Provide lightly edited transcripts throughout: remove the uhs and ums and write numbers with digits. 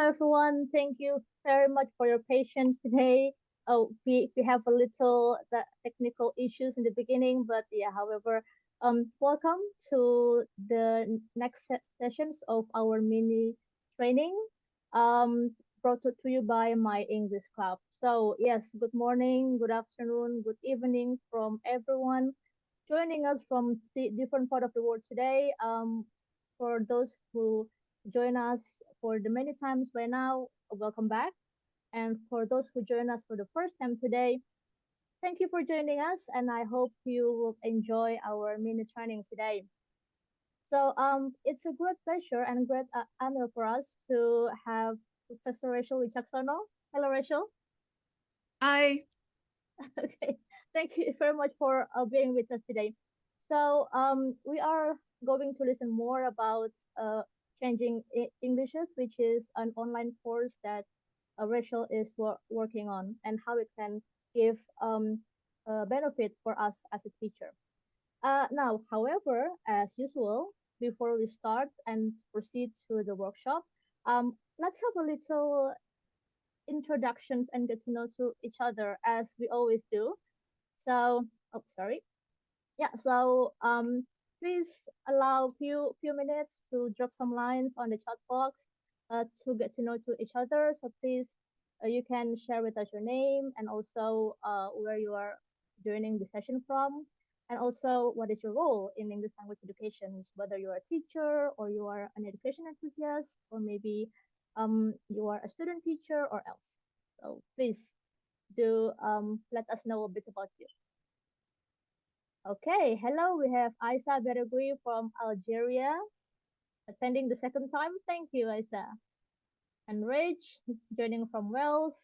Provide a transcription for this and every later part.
Hello, everyone. Thank you very much for your patience today. Oh, we have a little technical issues in the beginning, but yeah, however, welcome to the next sessions of our mini training, brought to you by my English club. So yes, good morning, good afternoon, good evening from everyone joining us from the different part of the world today. For those who join us for the many times by now, welcome back. And for those who join us for the first time today, thank you for joining us, and I hope you will enjoy our mini training today. So it's a great pleasure and great honor for us to have Professor Rachel Wichaksono. Hello, Rachel. I Okay, thank you very much for being with us today. So we are going to listen more about changing Englishes, which is an online course that Rachel is working on, and how it can give benefit for us as a teacher. Now, however, as usual, before we start and proceed to the workshop, let's have a little introductions and get to know to each other as we always do. So, oh, sorry. Yeah, so please allow few minutes to drop some lines on the chat box to get to know to each other. So please, you can share with us your name and also where you are joining the session from, and also what is your role in English language education, whether you are a teacher or you are an education enthusiast, or maybe you are a student teacher or else. So please do let us know a bit about you. Okay, hello, we have Isa Beragui from Algeria, attending the second time. Thank you, Isa. And Rich, joining from Wales,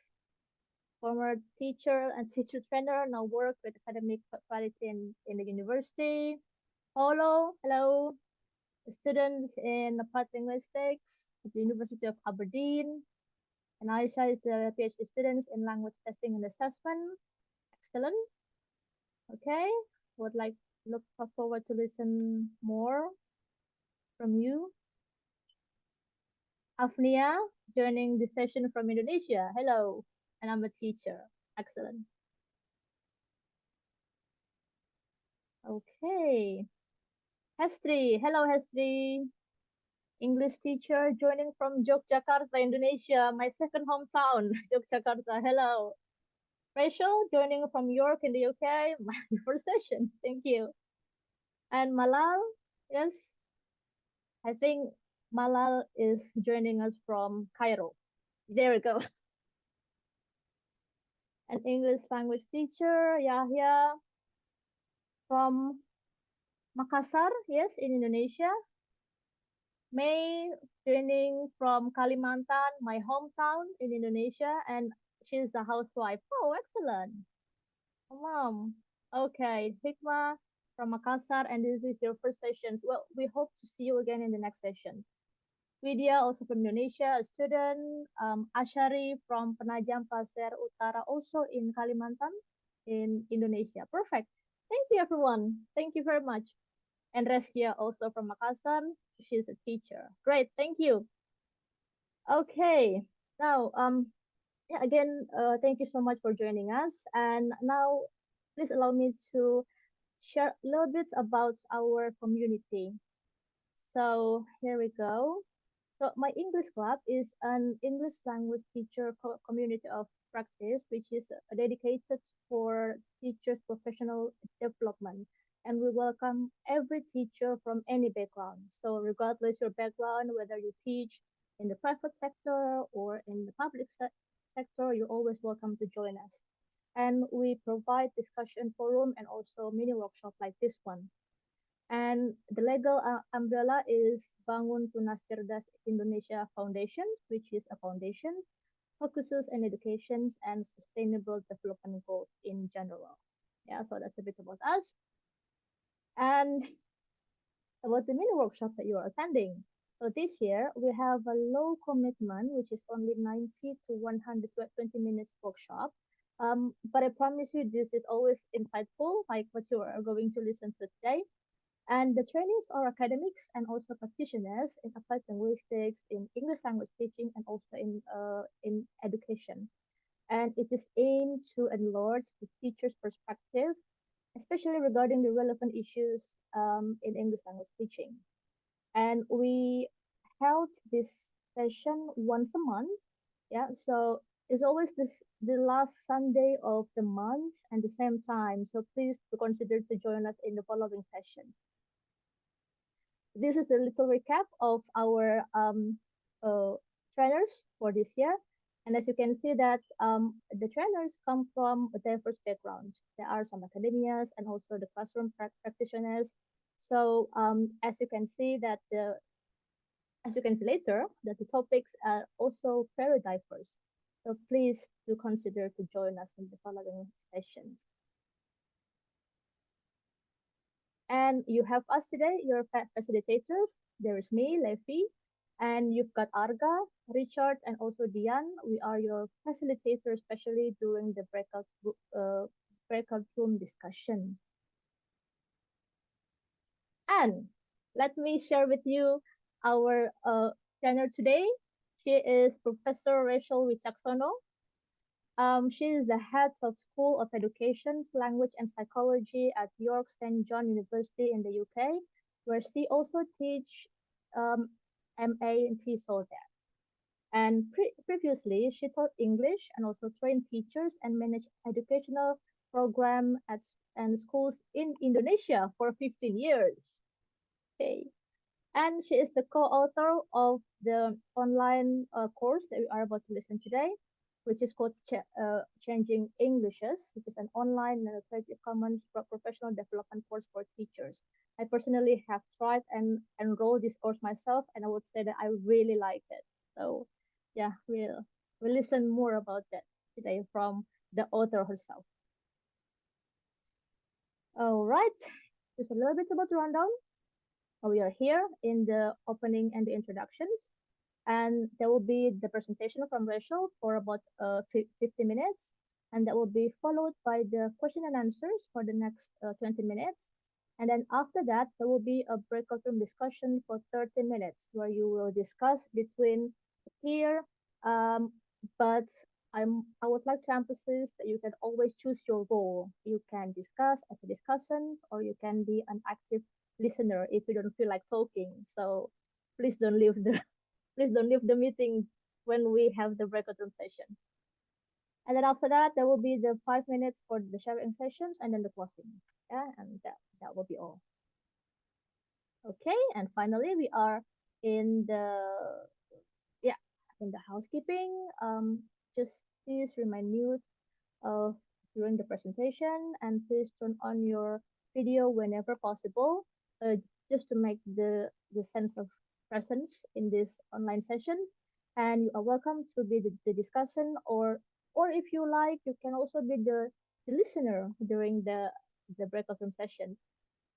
former teacher and teacher trainer, now work with academic quality in the university. Paulo, hello, students in applied linguistics at the University of Aberdeen. And Aisha is a PhD student in language testing and assessment. Excellent. Okay, would like look forward to listen more from you. Afnia, joining the session from Indonesia. Hello, and I'm a teacher. Excellent. Okay. Hestri, hello Hestri, English teacher joining from Yogyakarta, Indonesia, my second hometown, Yogyakarta. Hello. Rachel, joining from York in the UK, my first session. Thank you. And Malal, yes, I think Malal is joining us from Cairo. There we go. An English language teacher, Yahya, from Makassar, yes, in Indonesia. May joining from Kalimantan, my hometown in Indonesia, and she's a housewife. Oh, excellent. Mom. Okay, Hikmah from Makassar, and this is your first session. Well, we hope to see you again in the next session. Vidya, also from Indonesia, a student. Ashari from Penajam Pasir Utara, also in Kalimantan, in Indonesia. Perfect. Thank you, everyone. Thank you very much. And Reskia, also from Makassar. She's a teacher. Great. Thank you. Okay. Now, yeah, again, thank you so much for joining us. And now, please allow me to share a little bit about our community. So here we go. So my English Club is an English language teacher community of practice, which is dedicated for teachers' professional development. And we welcome every teacher from any background. So regardless your background, whether you teach in the private sector or in the public sector, you're always welcome to join us. And we provide discussion forum and also mini workshop like this one. And the legal umbrella is Bangun Tunas Cerdas Indonesia Foundation, which is a foundation focuses on education and sustainable development goals in general. Yeah, so that's a bit about us. And about the mini workshop that you are attending. So this year we have a low commitment, which is only 90 to 120 minutes workshop. But I promise you, this is always insightful, like what you are going to listen to today. And the trainees are academics and also practitioners in applied linguistics, in English language teaching, and also in education. And it is aimed to enlarge the teacher's perspective, especially regarding the relevant issues in English language teaching. And we held this session once a month. Yeah, so it's always the last Sunday of the month and the same time. So please to consider to join us in the following session. This is a little recap of our trainers for this year. And as you can see that the trainers come from a diverse background. There are some academias and also the classroom practitioners. So as you can see later, that the topics are also very diverse. So please do consider to join us in the following sessions. And you have us today, your facilitators. There is me, Levi, and you've got Arga, Richard, and also Diane. We are your facilitators, especially during the breakout room discussion. And let me share with you our trainer today. She is Professor Rachel Wicaksono. She is the head of School of Education, Language and Psychology at York St. John University in the UK, where she also teach MA and TESOL there. And previously, she taught English and also trained teachers and managed educational program and schools in Indonesia for 15 years. Okay. And she is the co-author of the online course that we are about to listen today, which is called Changing Englishes, which is an online Creative Commons professional development course for teachers. I personally have tried and enrolled this course myself, and I would say that I really like it. So, yeah, we'll listen more about that today from the author herself. All right, just a little bit about the rundown. We are here in the opening and the introductions, and there will be the presentation from Rachel for about 50 minutes, and that will be followed by the question and answers for the next 20 minutes. And then after that, there will be a breakout room discussion for 30 minutes where you will discuss between peer, but I would like to emphasize that you can always choose your role. You can discuss as a discussant, or you can be an active listener if you don't feel like talking. So please don't leave the meeting when we have the breakout room session. And then after that, there will be the 5 minutes for the sharing sessions and then the closing. Yeah, and that will be all. Okay, and finally we are in the housekeeping. Just please remain mute during the presentation, and please turn on your video whenever possible, just to make the sense of presence in this online session. And you are welcome to be the discussion, or if you like, you can also be the listener during the breakout room sessions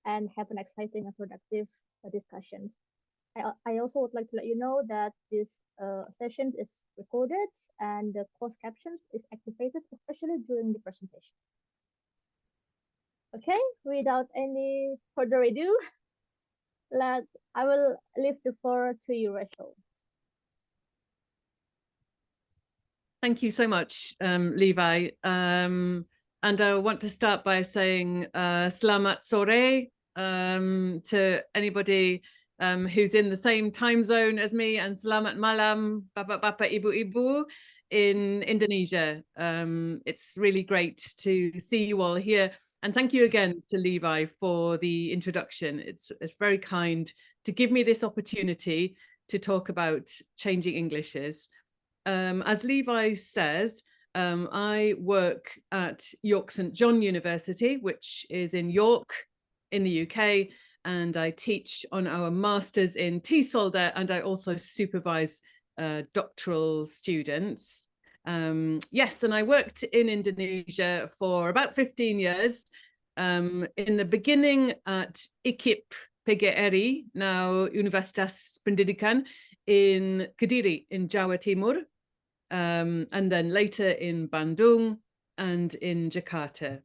and have an exciting and productive discussions. I also would like to let you know that this session is recorded and the closed captions is activated, especially during the presentation. Okay, without any further ado, I will leave the floor to you, Rachel. Thank you so much, Levi. And I want to start by saying Selamat Sore to anybody who's in the same time zone as me, and Selamat Malam, Bapak-bapak, Ibu-ibu in Indonesia. It's really great to see you all here. And thank you again to Levi for the introduction. It's very kind to give me this opportunity to talk about changing Englishes. As Levi says, I work at York St. John University, which is in York in the UK, and I teach on our masters in TESOL there, and I also supervise doctoral students. Yes, and I worked in Indonesia for about 15 years. In the beginning at IKIP PGRI, now Universitas Pendidikan in Kediri in Jawa Timur, and then later in Bandung and in Jakarta.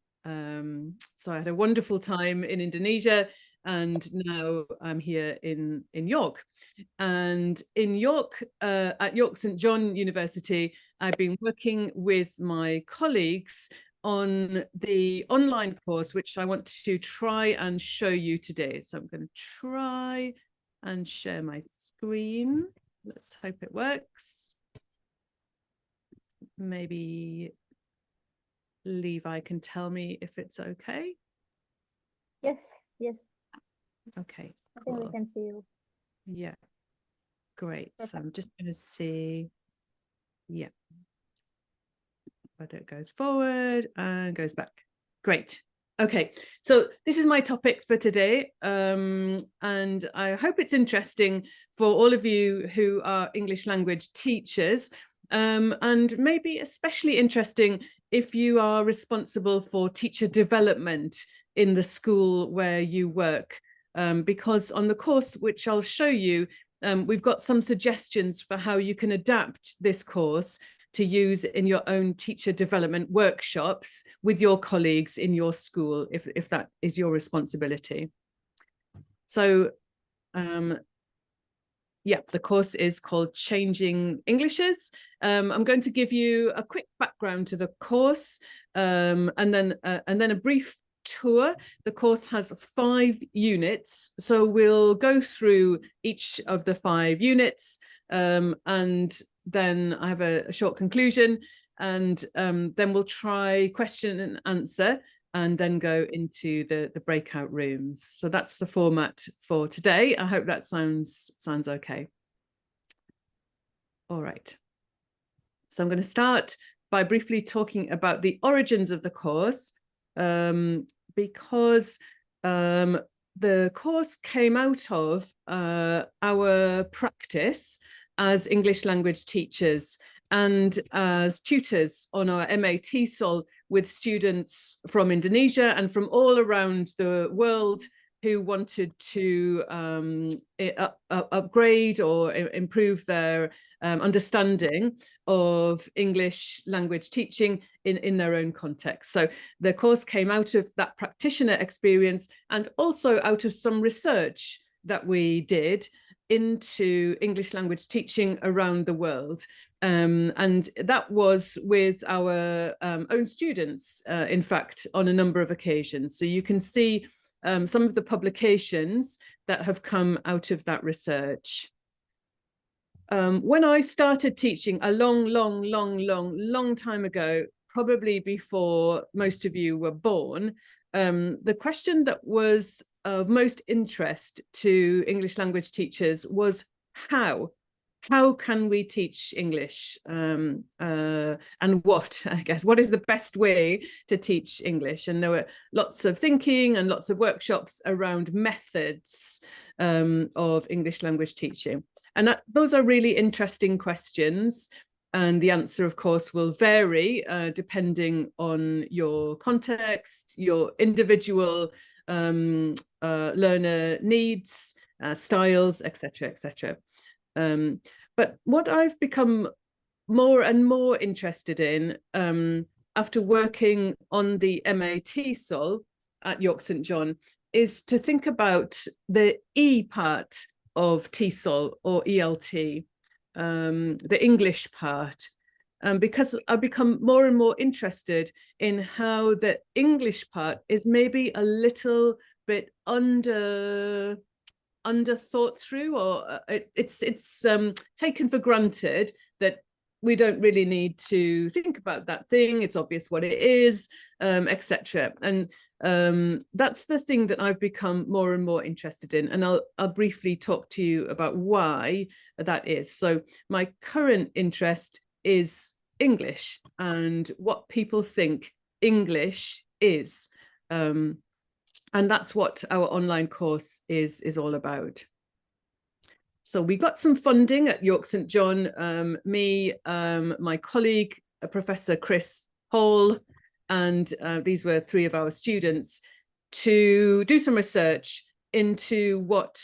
So I had a wonderful time in Indonesia, and now I'm here in York. And in York, at York St John University, I've been working with my colleagues on the online course, which I want to try and show you today. So I'm going to try and share my screen. Let's hope it works. Maybe Levi can tell me if it's okay. Yes, yes. Okay, I think we can see you. Yeah, great. Perfect. So I'm just going to see, yeah, whether it goes forward and goes back. Great. Okay, so this is my topic for today, and I hope it's interesting for all of you who are English language teachers, and maybe especially interesting if you are responsible for teacher development in the school where you work, because on the course, which I'll show you, we've got some suggestions for how you can adapt this course to use in your own teacher development workshops with your colleagues in your school, if that is your responsibility. So, yeah, the course is called Changing Englishes. I'm going to give you a quick background to the course, and then a brief tour. The course has 5 units, so we'll go through each of the 5 units, and then I have a short conclusion, and then we'll try question and answer, and then go into the breakout rooms. So that's the format for today. I hope that sounds okay. All right. So I'm going to start by briefly talking about the origins of the course, because the course came out of our practice as English language teachers and as tutors on our MA TESOL with students from Indonesia and from all around the world who wanted to upgrade or improve their understanding of English language teaching in their own context. So the course came out of that practitioner experience and also out of some research that we did into English language teaching around the world. And that was with our own students, in fact, on a number of occasions. So you can see some of the publications that have come out of that research. When I started teaching a long time ago, probably before most of you were born, the question that was of most interest to English language teachers was how? How can we teach English, and what, I guess, what is the best way to teach English? And there were lots of thinking and lots of workshops around methods of English language teaching. And those are really interesting questions. And the answer, of course, will vary depending on your context, your individual learner needs, styles, etc., etc. But what I've become more and more interested in after working on the MA TESOL at York St John is to think about the E part of TESOL or ELT, the English part, because I've become more and more interested in how the English part is maybe a little bit under thought through, or it's taken for granted that we don't really need to think about that thing. It's obvious what it is, etc. And that's the thing that I've become more and more interested in. And I'll briefly talk to you about why that is. So my current interest is English and what people think English is. And that's what our online course is all about. So we got some funding at York St John, me, my colleague, Professor Chris Hall, and these were 3 of our students, to do some research into what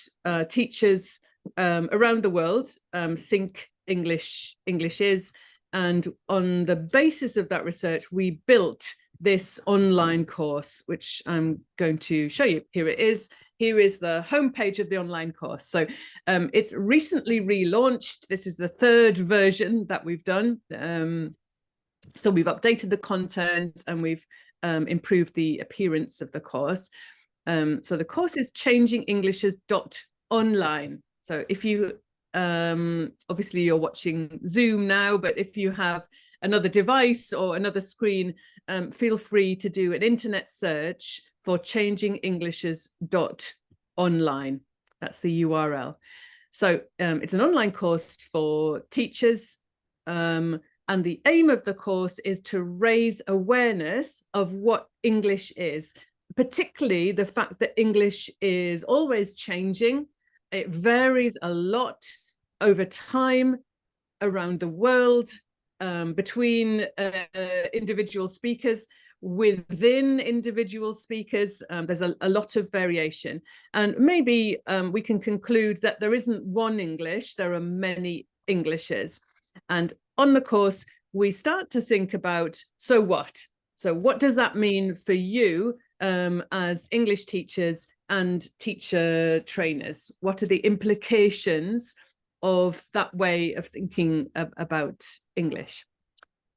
teachers around the world think English is. And on the basis of that research, we built this online course, which I'm going to show you. Here it is. Here is the homepage of the online course. So it's recently relaunched. This is the third version that we've done. So we've updated the content and we've improved the appearance of the course. So the course is changingenglishes.online. So if you, obviously you're watching Zoom now, but if you have another device or another screen, feel free to do an internet search for changingenglishes.online. That's the URL. So it's an online course for teachers. And the aim of the course is to raise awareness of what English is, particularly the fact that English is always changing. It varies a lot over time around the world, between individual speakers, within individual speakers. There's a lot of variation. And maybe we can conclude that there isn't one English, there are many Englishes. And on the course, we start to think about, so what? So what does that mean for you as English teachers and teacher trainers? What are the implications of that way of thinking about English?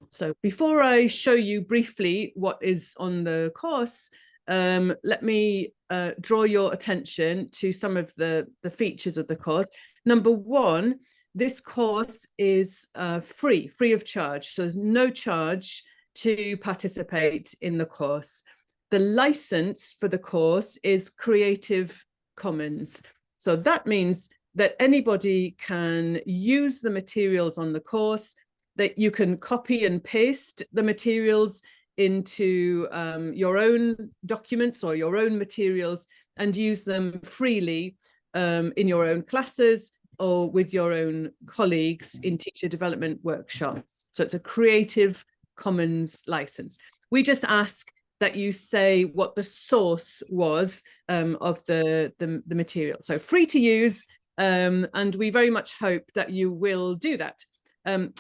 So before I show you briefly what is on the course, let me draw your attention to some of the features of the course. Number one, this course is free of charge. So there's no charge to participate in the course. The license for the course is Creative Commons. So that means that anybody can use the materials on the course, that you can copy and paste the materials into your own documents or your own materials and use them freely in your own classes or with your own colleagues in teacher development workshops. So it's a Creative Commons license. We just ask that you say what the source was of the material. So free to use, and we very much hope that you will do that.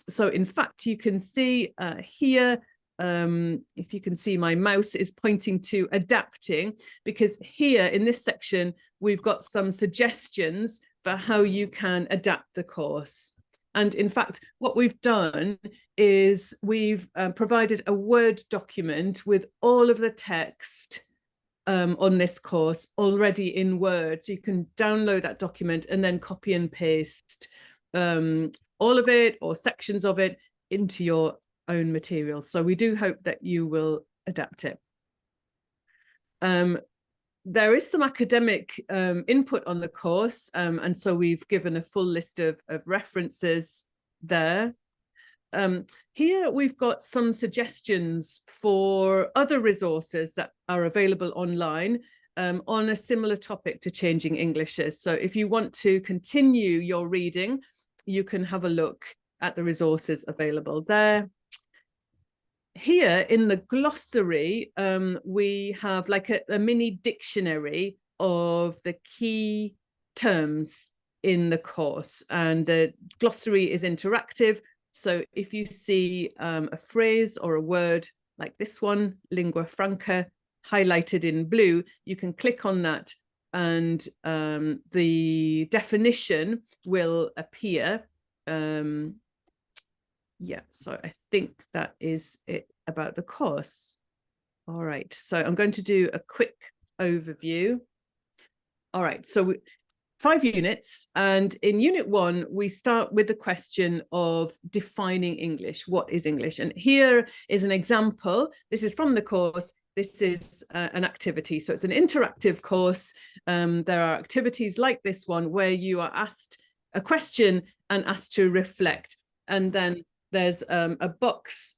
So in fact, you can see here, if you can see, my mouse is pointing to adapting, because here in this section, we've got some suggestions for how you can adapt the course. And in fact, what we've done is we've provided a Word document with all of the text on this course already in Word. So you can download that document and then copy and paste all of it or sections of it into your own materials. So we do hope that you will adapt it. There is some academic input on the course, and so we've given a full list of references there. Here we've got some suggestions for other resources that are available online on a similar topic to changing Englishes. So if you want to continue your reading, you can have a look at the resources available there. Here in the glossary, we have like a mini dictionary of the key terms in the course, and the glossary is interactive. So if you see a phrase or a word like this one, lingua franca, highlighted in blue, you can click on that and the definition will appear. Yeah, so I think that is it about the course. All right, so I'm going to do a quick overview. All right, so 5 units, and in unit 1 we start with the question of defining English. What is English? And here is an example. This is from the course. This is an activity, so it's an interactive course. There are activities like this one where you are asked a question and asked to reflect, and then there's a box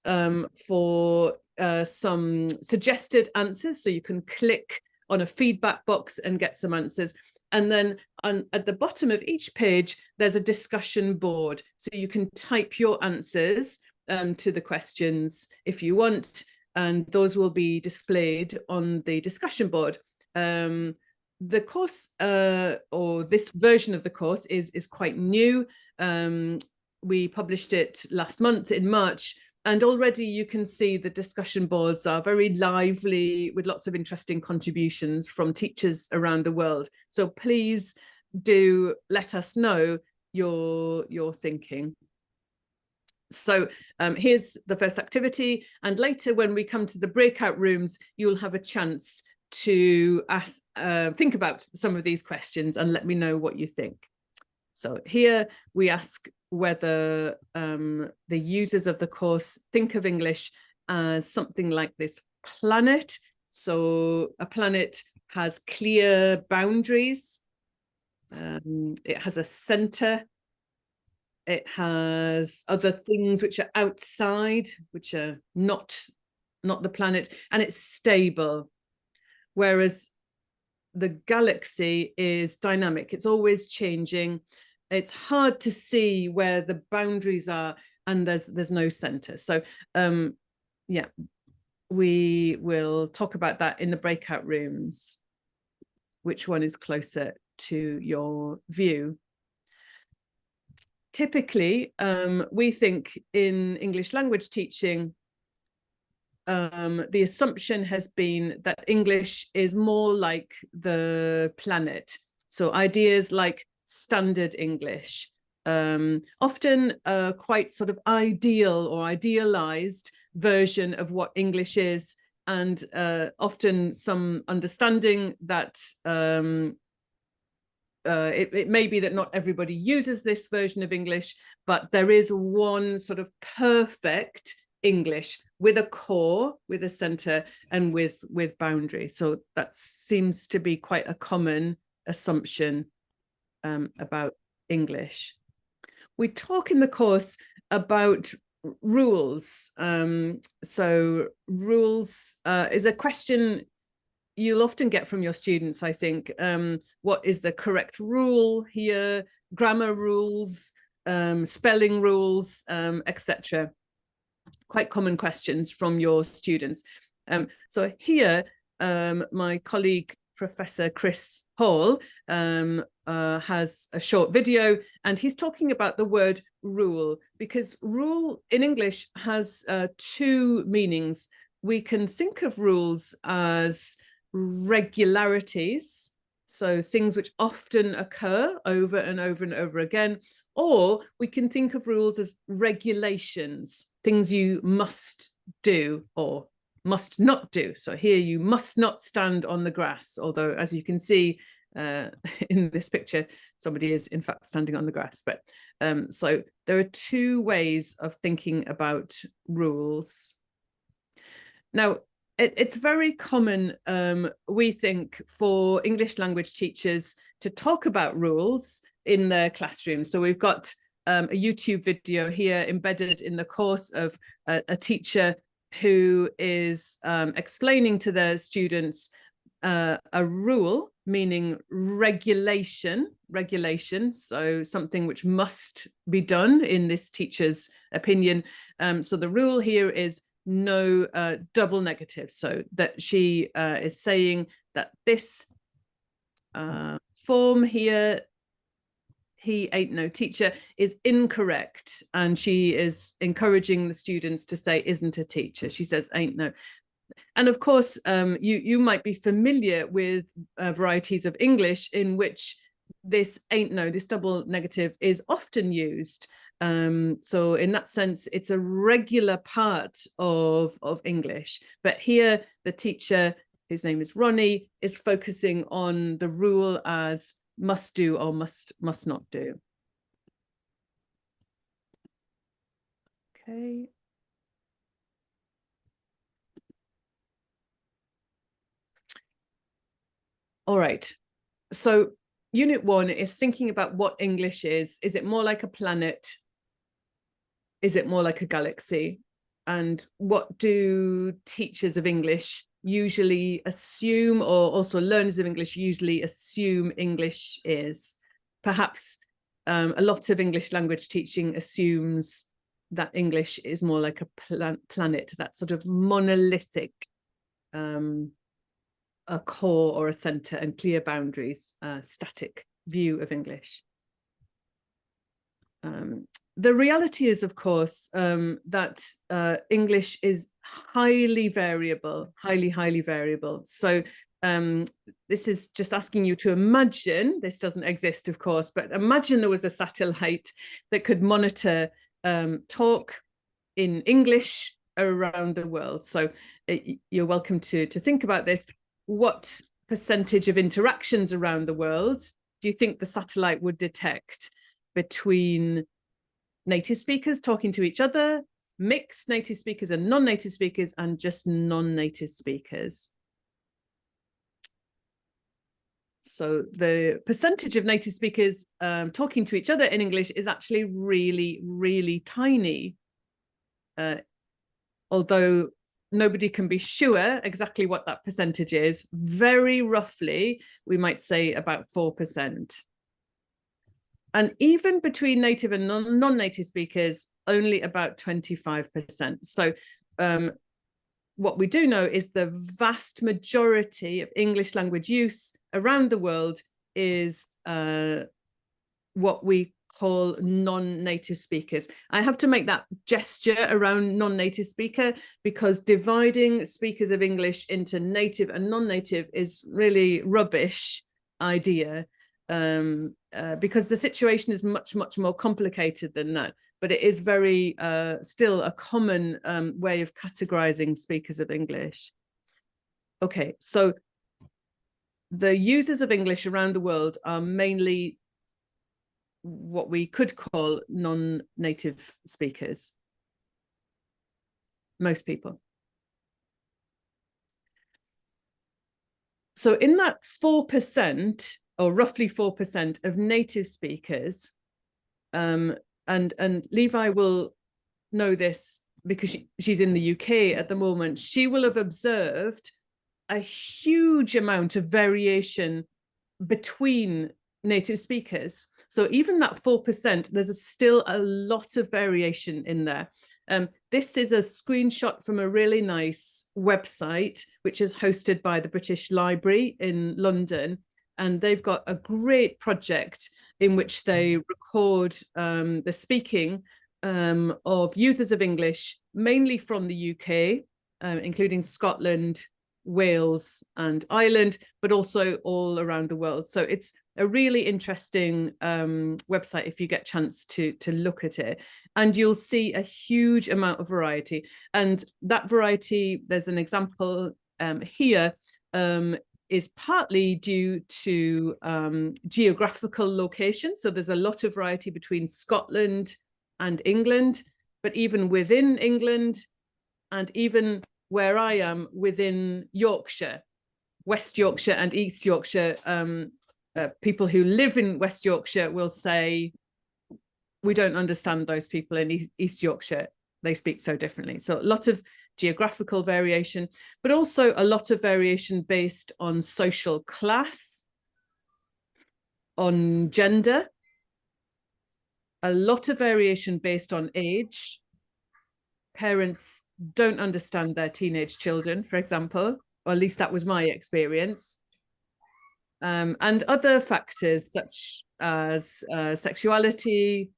for some suggested answers, so you can click on a feedback box and get some answers. And then at the bottom of each page, there's a discussion board. So you can type your answers to the questions if you want, and those will be displayed on the discussion board. The course, or this version of the course, is quite new. We published it last month in March, And already you can see the discussion boards are very lively with lots of interesting contributions from teachers around the world. So please do let us know your thinking. So here's the first activity, and later when we come to the breakout rooms, you'll have a chance to ask, think about some of these questions and let me know what you think. So here we ask whether the users of the course think of English as something like this planet. So a planet has clear boundaries. It has a center. It has other things which are outside, which are not the planet, and it's stable. Whereas the galaxy is dynamic. It's always changing. It's hard to see where the boundaries are, and there's no center. So yeah, we will talk about that in the breakout rooms. Which one is closer to your view? Typically, we think in English language teaching, the assumption has been that English is more like the planet. So ideas like standard English, often a quite sort of ideal or idealized version of what English is, and often some understanding that it may be that not everybody uses this version of English, but there is one sort of perfect English with a core, with a center, and with boundaries. So that seems to be quite a common assumption about English. We talk in the course about rules. So rules is a question you'll often get from your students, I think. What is the correct rule here? Grammar rules, spelling rules, etc. Quite common questions from your students. So here, my colleague, Professor Chris Hall, has a short video, and he's talking about the word rule, because rule in English has two meanings. We can think of rules as regularities, so things which often occur over and over and over again, or we can think of rules as regulations, things you must do or must not do. So here you must not stand on the grass, although as you can see in this picture, somebody is in fact standing on the grass. But so there are two ways of thinking about rules. Now, it's very common, we think, for English language teachers to talk about rules in their classroom. So we've got a YouTube video here embedded in the course of a teacher who is explaining to their students a rule, meaning regulation, so something which must be done in this teacher's opinion. So the rule here is no double negatives, so that she is saying that this form here, he ain't no teacher, is incorrect, and she is encouraging the students to say isn't a teacher. She says ain't no. And of course, you might be familiar with varieties of English in which this ain't no, this double negative, is often used. So in that sense, it's a regular part of English. But here, the teacher, his name is Ronnie, is focusing on the rule as must do or must not do. Okay. All right. So Unit 1 is thinking about what English is. Is it more like a planet? Is it more like a galaxy? And what do teachers of English usually assume, or also learners of English usually assume English is? Perhaps a lot of English language teaching assumes that English is more like a planet, that sort of monolithic, a core or a center and clear boundaries, static view of English. the reality is, of course, that English is highly variable, highly variable. So this is just asking you to imagine, this doesn't exist, of course, but imagine there was a satellite that could monitor talk in English around the world. So you're welcome to think about this. What percentage of interactions around the world do you think the satellite would detect between native speakers talking to each other, mixed native speakers and non-native speakers, and just non-native speakers? So the percentage of native speakers talking to each other in English is actually really tiny. Although nobody can be sure exactly what that percentage is, very roughly, we might say about 4%. And even between native and non-native speakers, only about 25%. So what we do know is the vast majority of English language use around the world is what we call non-native speakers. I have to make that gesture around non-native speaker because dividing speakers of English into native and non-native is really rubbish idea, because the situation is much more complicated than that. But it is very still a common way of categorizing speakers of English. Okay, so the users of English around the world are mainly what we could call non-native speakers. Most people. So in that 4%, or roughly 4% of native speakers, and Levi will know this because she's in the UK at the moment, she will have observed a huge amount of variation between native speakers. So even that 4%, there's still a lot of variation in there. This is a screenshot from a really nice website, which is hosted by the British Library in London. And they've got a great project in which they record the speaking of users of English, mainly from the UK, including Scotland, Wales and Ireland, but also all around the world. So it's a really interesting website if you get a chance to look at it. And you'll see a huge amount of variety. And that variety, there's an example here, is partly due to geographical location. So there's a lot of variety between Scotland and England, but even within England and even where I am within Yorkshire, West Yorkshire and East Yorkshire, people who live in West Yorkshire will say, we don't understand those people in East Yorkshire. They speak so differently. So a lot of geographical variation, but also a lot of variation based on social class, on gender, a lot of variation based on age. Parents don't understand their teenage children, for example, or at least that was my experience. And other factors such as sexuality,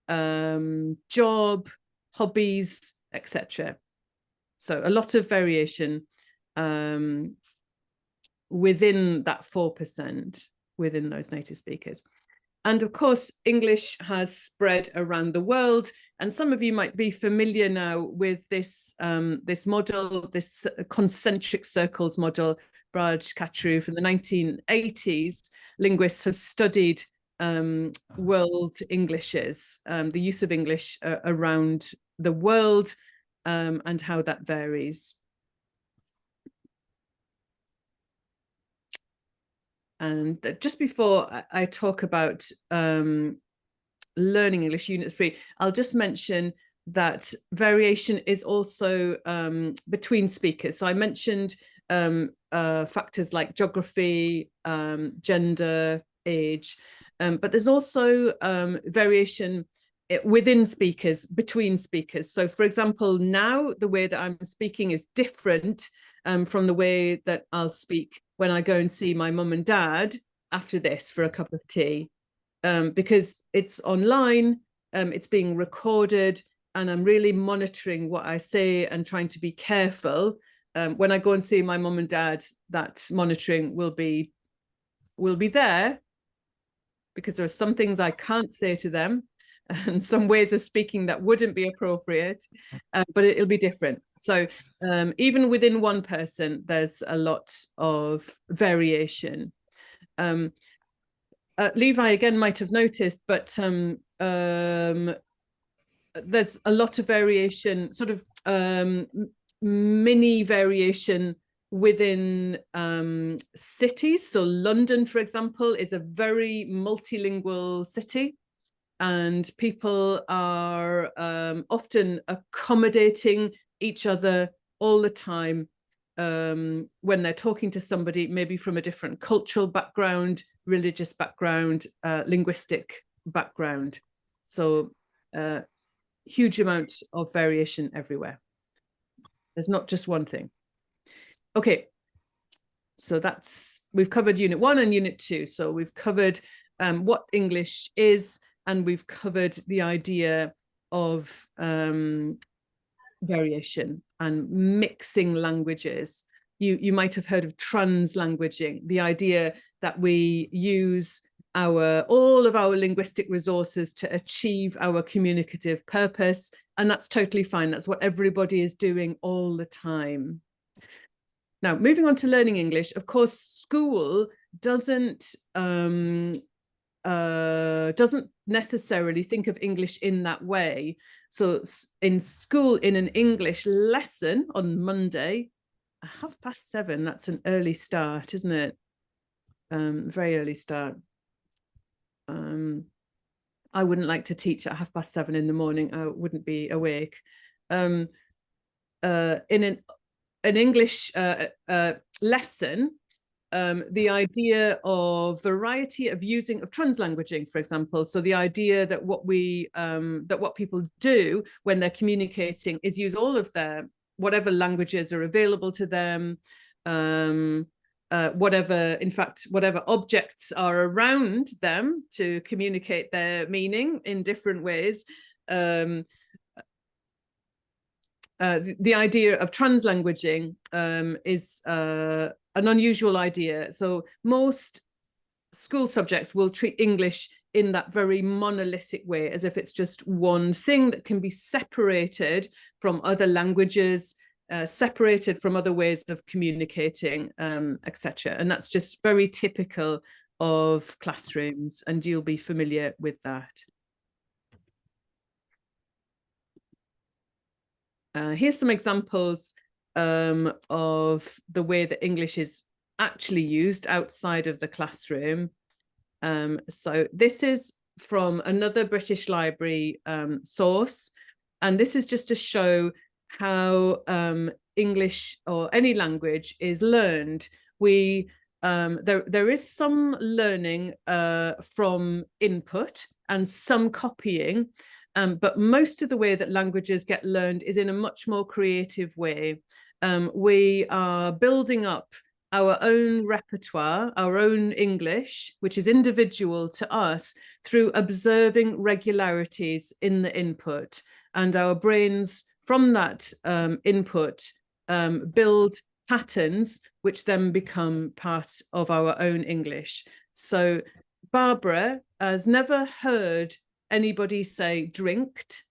job, hobbies, etc. So a lot of variation within that 4%, within those native speakers. And of course, English has spread around the world. And some of you might be familiar now with this, this model, this concentric circles model, Braj Kachru from the 1980s. Linguists have studied world Englishes, the use of English around the world, and how that varies. And just before I talk about learning English Unit 3, I'll just mention that variation is also between speakers. So I mentioned factors like geography, gender, age, but there's also variation within speakers, between speakers. So for example, now the way that I'm speaking is different from the way that I'll speak when I go and see my mum and dad after this for a cup of tea, because it's online, it's being recorded, and I'm really monitoring what I say and trying to be careful. When I go and see my mum and dad, that monitoring will be there, because there are some things I can't say to them and some ways of speaking that wouldn't be appropriate, but it'll be different. So even within one person, there's a lot of variation. Levi again might have noticed, but there's a lot of variation, sort of mini variation within cities. So London, for example, is a very multilingual city, and people are often accommodating each other all the time when they're talking to somebody, maybe from a different cultural background, religious background, linguistic background. So huge amount of variation everywhere. There's not just one thing. Okay, so we've covered Unit 1 and Unit 2. So we've covered what English is, and we've covered the idea of variation and mixing languages. You might have heard of translanguaging, the idea that we use all of our linguistic resources to achieve our communicative purpose, and that's totally fine. That's what everybody is doing all the time. Now, moving on to learning English, of course, school doesn't necessarily think of English in that way. So in school, in an English lesson on Monday, 7:30, that's an early start, isn't it? Very early start. I wouldn't like to teach at 7:30 in the morning. I wouldn't be awake. In an English lesson, the idea of variety of using of translanguaging, for example. So the idea that what people do when they're communicating is use all of their whatever languages are available to them, whatever objects are around them to communicate their meaning in different ways. The idea of translanguaging is an unusual idea. So most school subjects will treat English in that very monolithic way, as if it's just one thing that can be separated from other languages, separated from other ways of communicating, etc. And that's just very typical of classrooms, and you'll be familiar with that. Here's some examples of the way that English is actually used outside of the classroom. So this is from another British Library source, and this is just to show how English or any language is learned. There is some learning from input and some copying, but most of the way that languages get learned is in a much more creative way. We are building up our own repertoire, our own English, which is individual to us, through observing regularities in the input. And our brains, from that input, build patterns, which then become part of our own English. So Barbara has never heard anybody say drinked,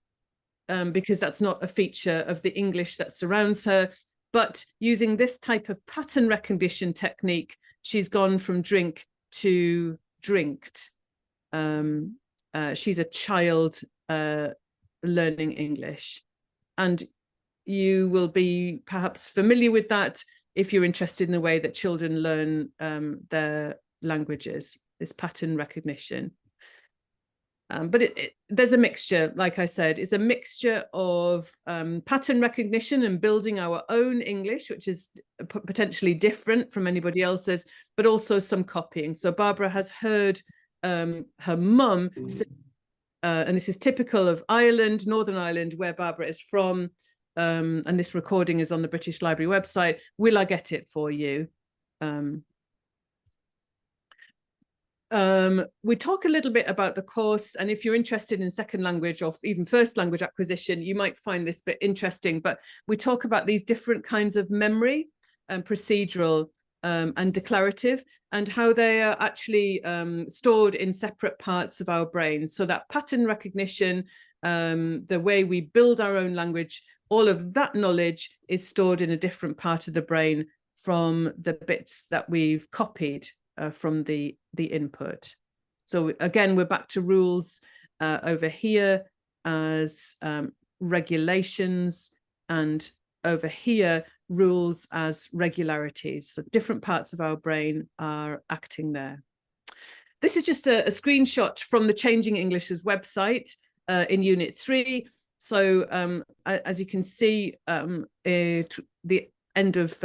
because that's not a feature of the English that surrounds her. But using this type of pattern recognition technique, she's gone from drink to drinked. She's a child learning English. And you will be perhaps familiar with that if you're interested in the way that children learn their languages, this pattern recognition. But there's a mixture, like I said, it's a mixture of pattern recognition and building our own English, which is potentially different from anybody else's, but also some copying. So Barbara has heard her mum say, and this is typical of Ireland, Northern Ireland, where Barbara is from, and this recording is on the British Library website. Will I get it for you? We talk a little bit about the course, and if you're interested in second language or even first language acquisition, you might find this bit interesting, but we talk about these different kinds of memory, procedural and declarative, and how they are actually stored in separate parts of our brain. So that pattern recognition, the way we build our own language, all of that knowledge is stored in a different part of the brain from the bits that we've copied from the input. So again, we're back to rules over here as regulations, and over here rules as regularities. So different parts of our brain are acting there. This is just a screenshot from the Changing English's website in Unit 3. So as you can see, the end of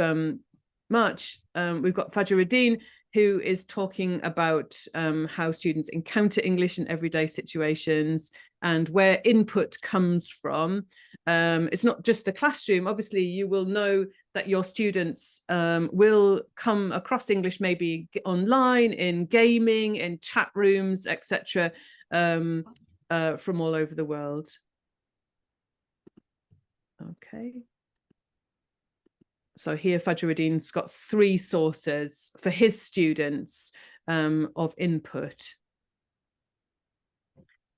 March, we've got Fajruddin, who is talking about how students encounter English in everyday situations and where input comes from. It's not just the classroom. Obviously, you will know that your students will come across English maybe online, in gaming, in chat rooms, etc., from all over the world. Okay. So here Fajruddin's got 3 sources for his students of input.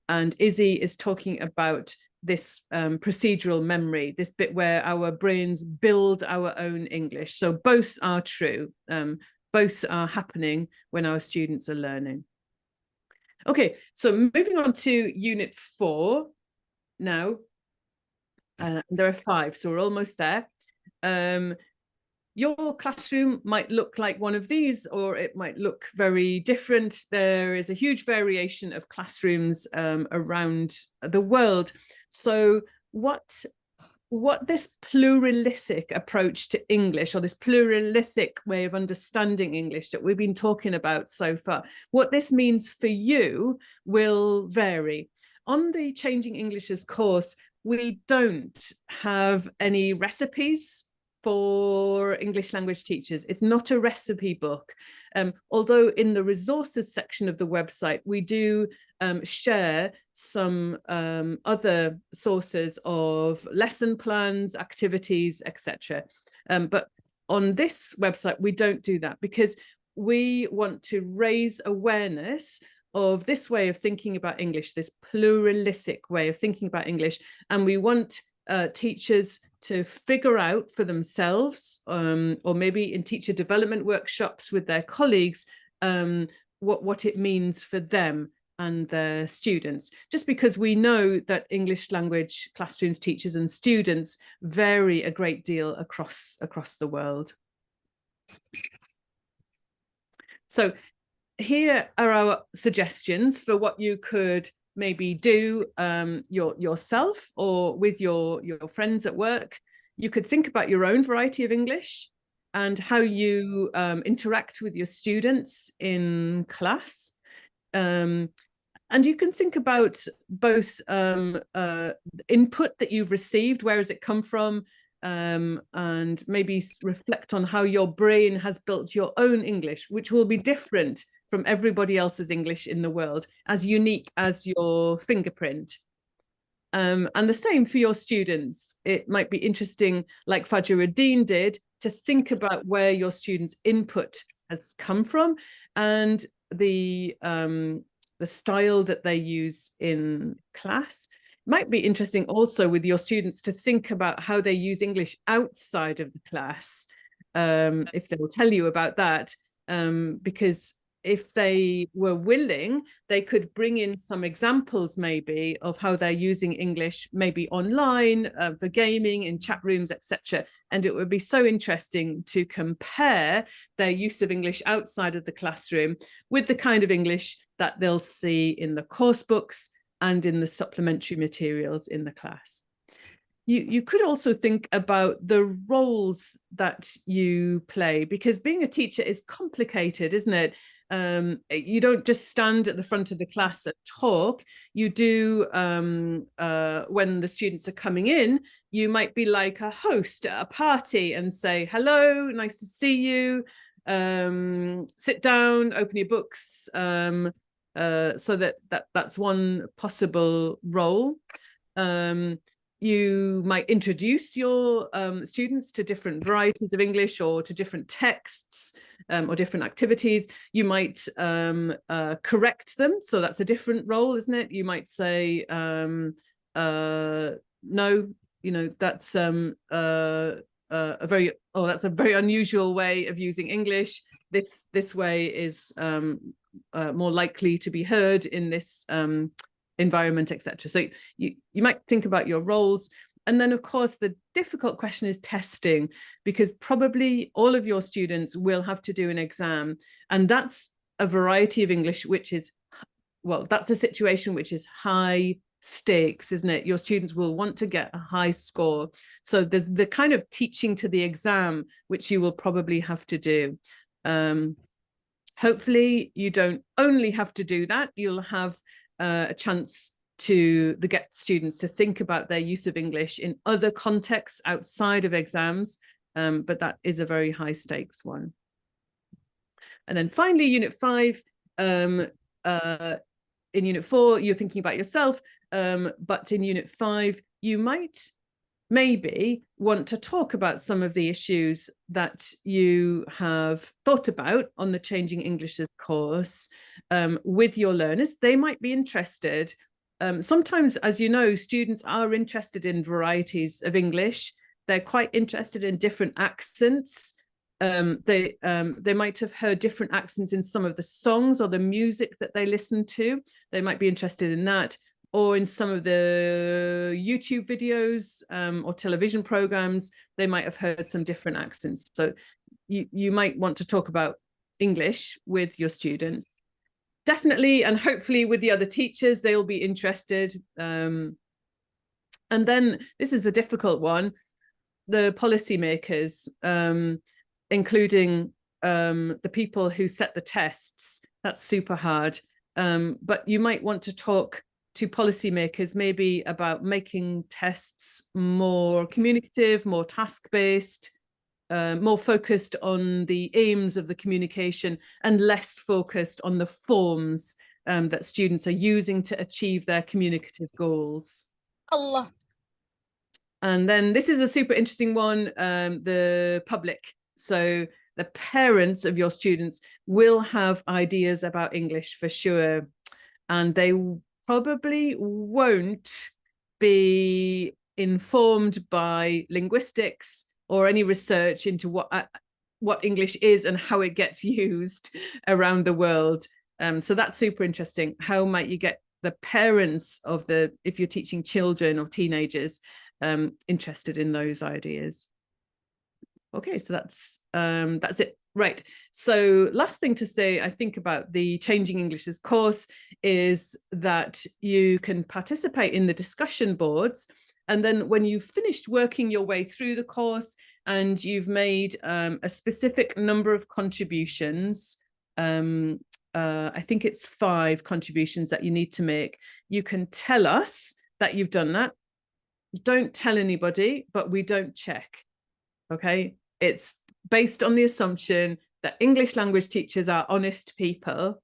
And Izzy is talking about this procedural memory, this bit where our brains build our own English. So both are true. Both are happening when our students are learning. Okay, so moving on to Unit 4 now. There are 5, so we're almost there. Your classroom might look like one of these, or it might look very different. There is a huge variation of classrooms around the world. So what this pluralistic approach to English, or this pluralistic way of understanding English that we've been talking about so far, what this means for you will vary. On the Changing English's course, we don't have any recipes for English language teachers. It's not a recipe book. Although in the resources section of the website, we do share some other sources of lesson plans, activities, etc. But on this website, we don't do that because we want to raise awareness of this way of thinking about English, this pluralistic way of thinking about English. And we want teachers to figure out for themselves, or maybe in teacher development workshops with their colleagues, what it means for them and their students. Just because we know that English language classrooms, teachers and students vary a great deal across the world. So here are our suggestions for what you could maybe do yourself or with your friends at work. You could think about your own variety of English and how you interact with your students in class. And you can think about both input that you've received, where has it come from, and maybe reflect on how your brain has built your own English, which will be different from everybody else's English in the world, as unique as your fingerprint. And the same for your students. It might be interesting, like Fajruddin did, to think about where your students' input has come from and the style that they use in class. It might be interesting also with your students to think about how they use English outside of the class, if they will tell you about that, because if they were willing, they could bring in some examples maybe of how they're using English, maybe online, for gaming, in chat rooms, etc. And it would be so interesting to compare their use of English outside of the classroom with the kind of English that they'll see in the course books and in the supplementary materials in the class. You could also think about the roles that you play, because being a teacher is complicated, isn't it? You don't just stand at the front of the class and talk. You do, when the students are coming in, you might be like a host at a party and say, hello, nice to see you. sit down, open your books. So that's one possible role. You might introduce your students to different varieties of English or to different texts or different activities. You might correct them. So that's a different role, isn't it? You might say, no, that's that's a very unusual way of using English. This way is more likely to be heard in this environment, etc. So you might think about your roles. And then, of course, the difficult question is testing, because probably all of your students will have to do an exam. And that's a variety of English, which is, well, that's a situation which is high stakes, isn't it? Your students will want to get a high score. So there's the kind of teaching to the exam, which you will probably have to do. Hopefully you don't only have to do that. You'll have a chance to get students to think about their use of English in other contexts outside of exams, but that is a very high stakes one. And then finally, Unit 5, in Unit 4, you're thinking about yourself, but in Unit 5, you might maybe want to talk about some of the issues that you have thought about on the Changing Englishes course with your learners. They might be interested. Sometimes, as you know, students are interested in varieties of English. They're quite interested in different accents. They might have heard different accents in some of the songs or the music that they listen to. They might be interested in that, or in some of the YouTube videos or television programs. They might have heard some different accents. So you might want to talk about English with your students. Definitely, and hopefully with the other teachers, they'll be interested. And then this is a difficult one. The policymakers, including the people who set the tests, that's super hard. But you might want to talk to policymakers maybe about making tests more communicative, more task-based, more focused on the aims of the communication and less focused on the forms that students are using to achieve their communicative goals. Allah. And then this is a super interesting one, the public. So the parents of your students will have ideas about English for sure, and they probably won't be informed by linguistics or any research into what English is and how it gets used around the world. So that's super interesting. How might you get the parents of if you're teaching children or teenagers, interested in those ideas? Okay, so that's it. Right. So last thing to say, I think, about the Changing Englishes course is that you can participate in the discussion boards. And then when you've finished working your way through the course and you've made a specific number of contributions, I think it's 5 contributions that you need to make, you can tell us that you've done that. Don't tell anybody, but we don't check. Okay, it's based on the assumption that English language teachers are honest people.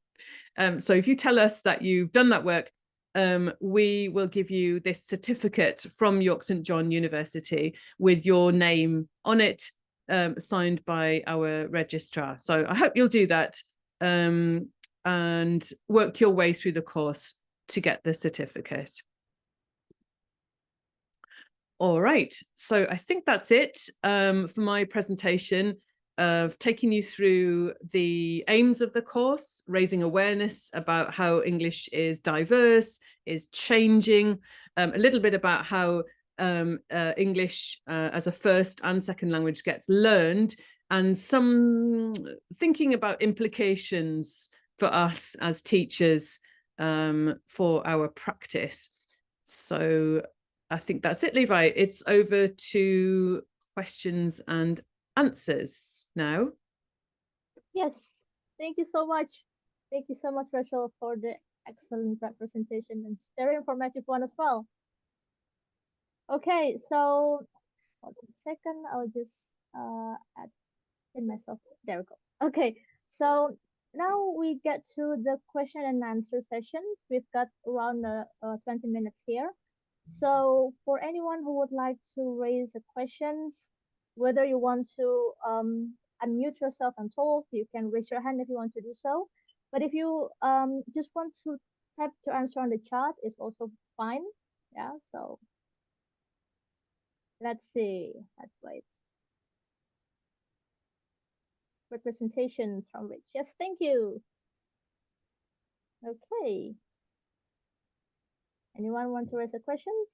So if you tell us that you've done that work, we will give you this certificate from York St John University with your name on it, signed by our registrar. So I hope you'll do that and work your way through the course to get the certificate. All right, so I think that's it for my presentation of taking you through the aims of the course, raising awareness about how English is diverse, is changing, a little bit about how English as a first and second language gets learned, and some thinking about implications for us as teachers for our practice. So I think that's it, Levi. It's over to questions and answers now. Yes, thank you so much. Thank you so much, Rachel, for the excellent representation and very informative one as well. Okay, so hold on a second. I'll just add in myself. There we go. Okay, so now we get to the question and answer sessions. We've got around 20 minutes here. So for anyone who would like to raise the questions, whether you want to unmute yourself and talk, you can raise your hand if you want to do so. But if you just want to type to answer on the chat, it's also fine. Yeah, so let's see. Let's wait. Representations from Rich. Yes, thank you. Okay. Anyone want to raise the questions?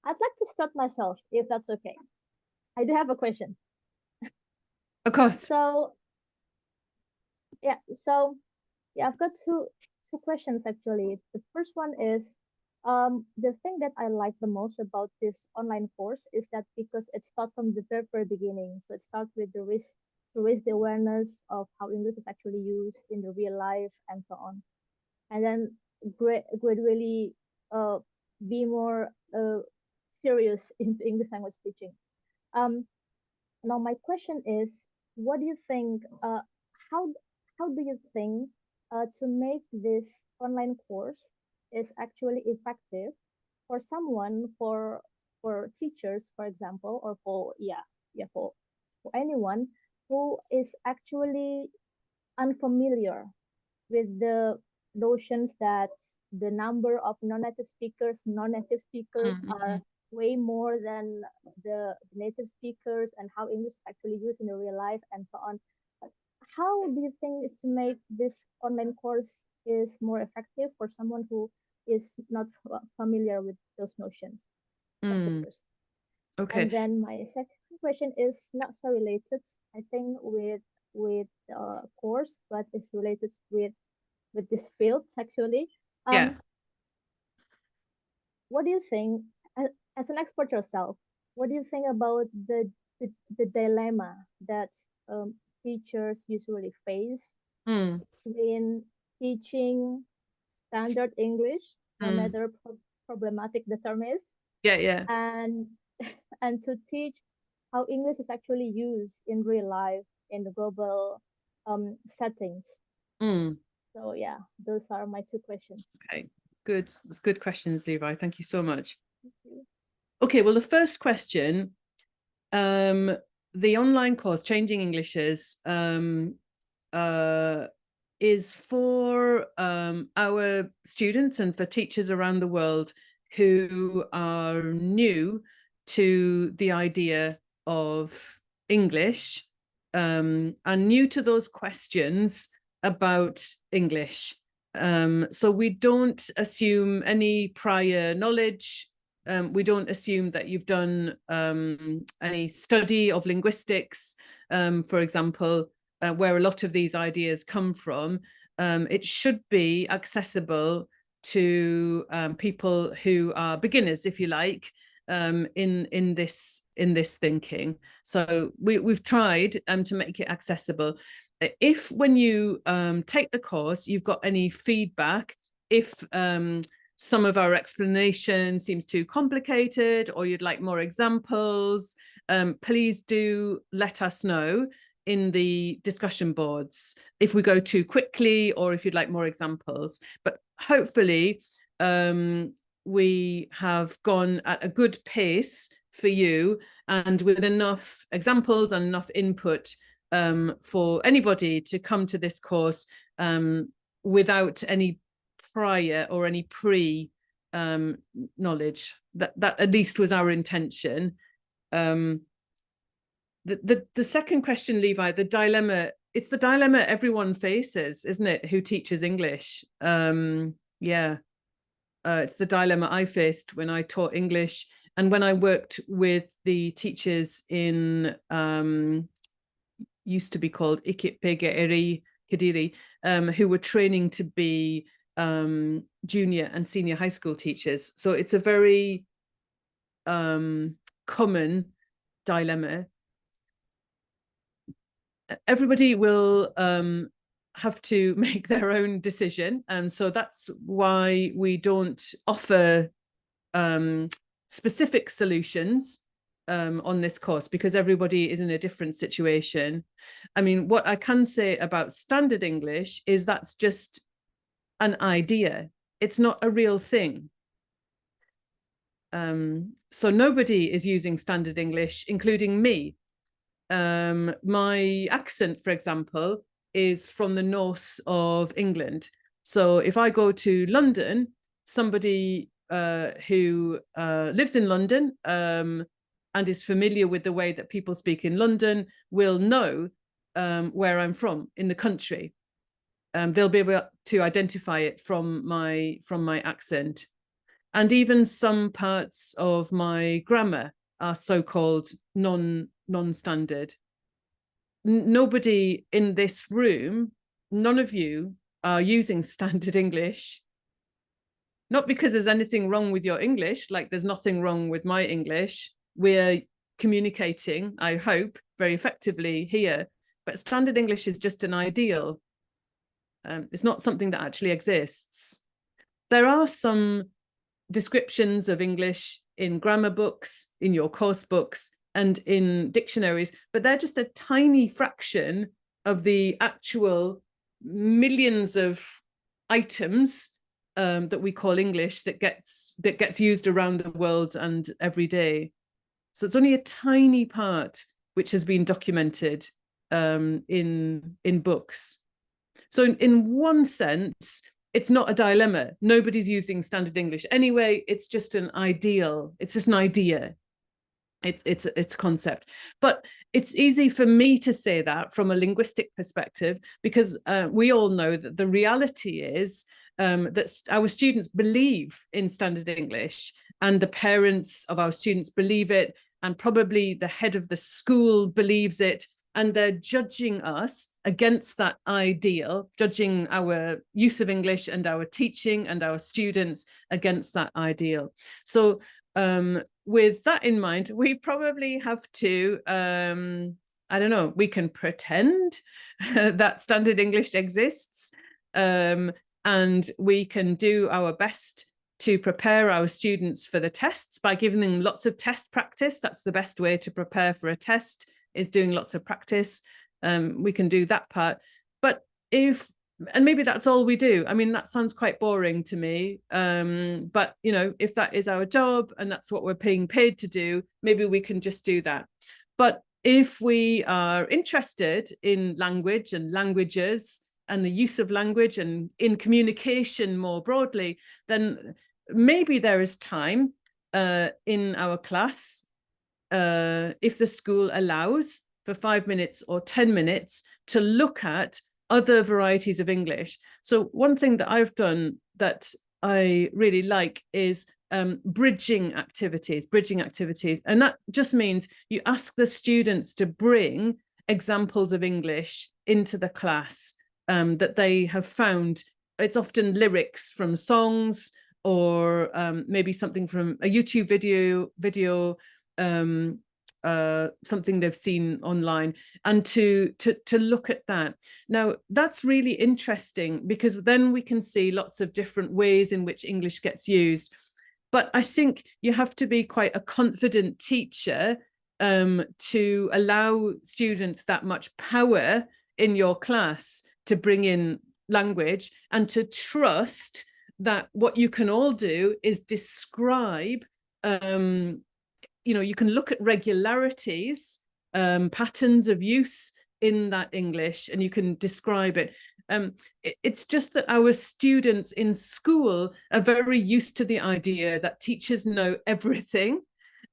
I'd like to start myself, if that's okay. I do have a question. Of course. So yeah, I've got two questions actually. The first one is the thing that I like the most about this online course is that because it starts from the very beginning. So it starts with the risk to raise the awareness of how English is actually used in the real life and so on. And then gradually be more serious into English language teaching. Now my question is, what do you think? How how do you think to make this online course is actually effective for someone for teachers, for example, or for anyone who is actually unfamiliar with the notions that the number of non-native speakers are way more than the native speakers and how English is actually used in the real life and so on. How do you think is to make this online course is more effective for someone who is not familiar with those notions? That's the first. Okay. And then my second question is not so related, I think, with course, but it's related with this field actually. Yeah. What do you think, as an expert yourself, what do you think about the dilemma that teachers usually face between teaching standard English, no matter problematic the term is, and and to teach how English is actually used in real life in the global settings? So yeah, those are my two questions. Okay, good questions, Levi. Thank you so much. Okay, well, the first question, the online course Changing Englishes is for our students and for teachers around the world who are new to the idea of English and new to those questions about English. So we don't assume any prior knowledge. We don't assume that you've done any study of linguistics, for example, where a lot of these ideas come from. It should be accessible to people who are beginners, if you like, in this thinking. So we've tried to make it accessible. If when you take the course, you've got any feedback, if some of our explanation seems too complicated or you'd like more examples, please do let us know in the discussion boards if we go too quickly or if you'd like more examples. But hopefully we have gone at a good pace for you and with enough examples and enough input for anybody to come to this course without any prior or any pre knowledge. That at least was our intention. The second question, Levi, the dilemma, it's the dilemma everyone faces, isn't it, who teaches English? It's the dilemma I faced when I taught English and when I worked with the teachers in used to be called Ikip PGRI Kadiri, who were training to be junior and senior high school teachers. So it's a very common dilemma. Everybody will have to make their own decision. And so that's why we don't offer specific solutions on this course because everybody is in a different situation. I mean, what I can say about standard English is that's just an idea. It's not a real thing. So nobody is using standard English, including me. My accent, for example, is from the north of England. So if I go to London, somebody who lives in London and is familiar with the way that people speak in London will know where I'm from in the country. They'll be able to identify it from my accent. And even some parts of my grammar are so-called non-standard. Nobody in this room, none of you are using standard English. Not because there's anything wrong with your English, like there's nothing wrong with my English. We're communicating, I hope, very effectively here. But standard English is just an ideal. It's not something that actually exists. There are some descriptions of English in grammar books, in your course books, and in dictionaries, but they're just a tiny fraction of the actual millions of items that we call English that gets used around the world and every day. So it's only a tiny part which has been documented in books. So in one sense, it's not a dilemma. Nobody's using standard English anyway. It's just an ideal. It's just an idea. It's a concept. But it's easy for me to say that from a linguistic perspective, because we all know that the reality is that our students believe in standard English, and the parents of our students believe it, and probably the head of the school believes it, and they're judging us against that ideal, judging our use of English and our teaching and our students against that ideal. So with that in mind, we probably have to, I don't know, we can pretend that standard English exists, and we can do our best to prepare our students for the tests by giving them lots of test practice. That's the best way to prepare for a test, is doing lots of practice. We can do that part. But and maybe that's all we do. I mean, that sounds quite boring to me. But, you know, if that is our job and that's what we're being paid to do, maybe we can just do that. But if we are interested in language and languages and the use of language and in communication more broadly, then maybe there is time in our class, if the school allows, for 5 minutes or 10 minutes to look at other varieties of English. So one thing that I've done that I really like is bridging activities. And that just means you ask the students to bring examples of English into the class that they have found. It's often lyrics from songs, or maybe something from a YouTube video, something they've seen online, and to look at that. Now, that's really interesting because then we can see lots of different ways in which English gets used. But I think you have to be quite a confident teacher to allow students that much power in your class to bring in language, and to trust that what you can all do is describe, you know, you can look at regularities, patterns of use in that English, and you can describe it. It's just that our students in school are very used to the idea that teachers know everything,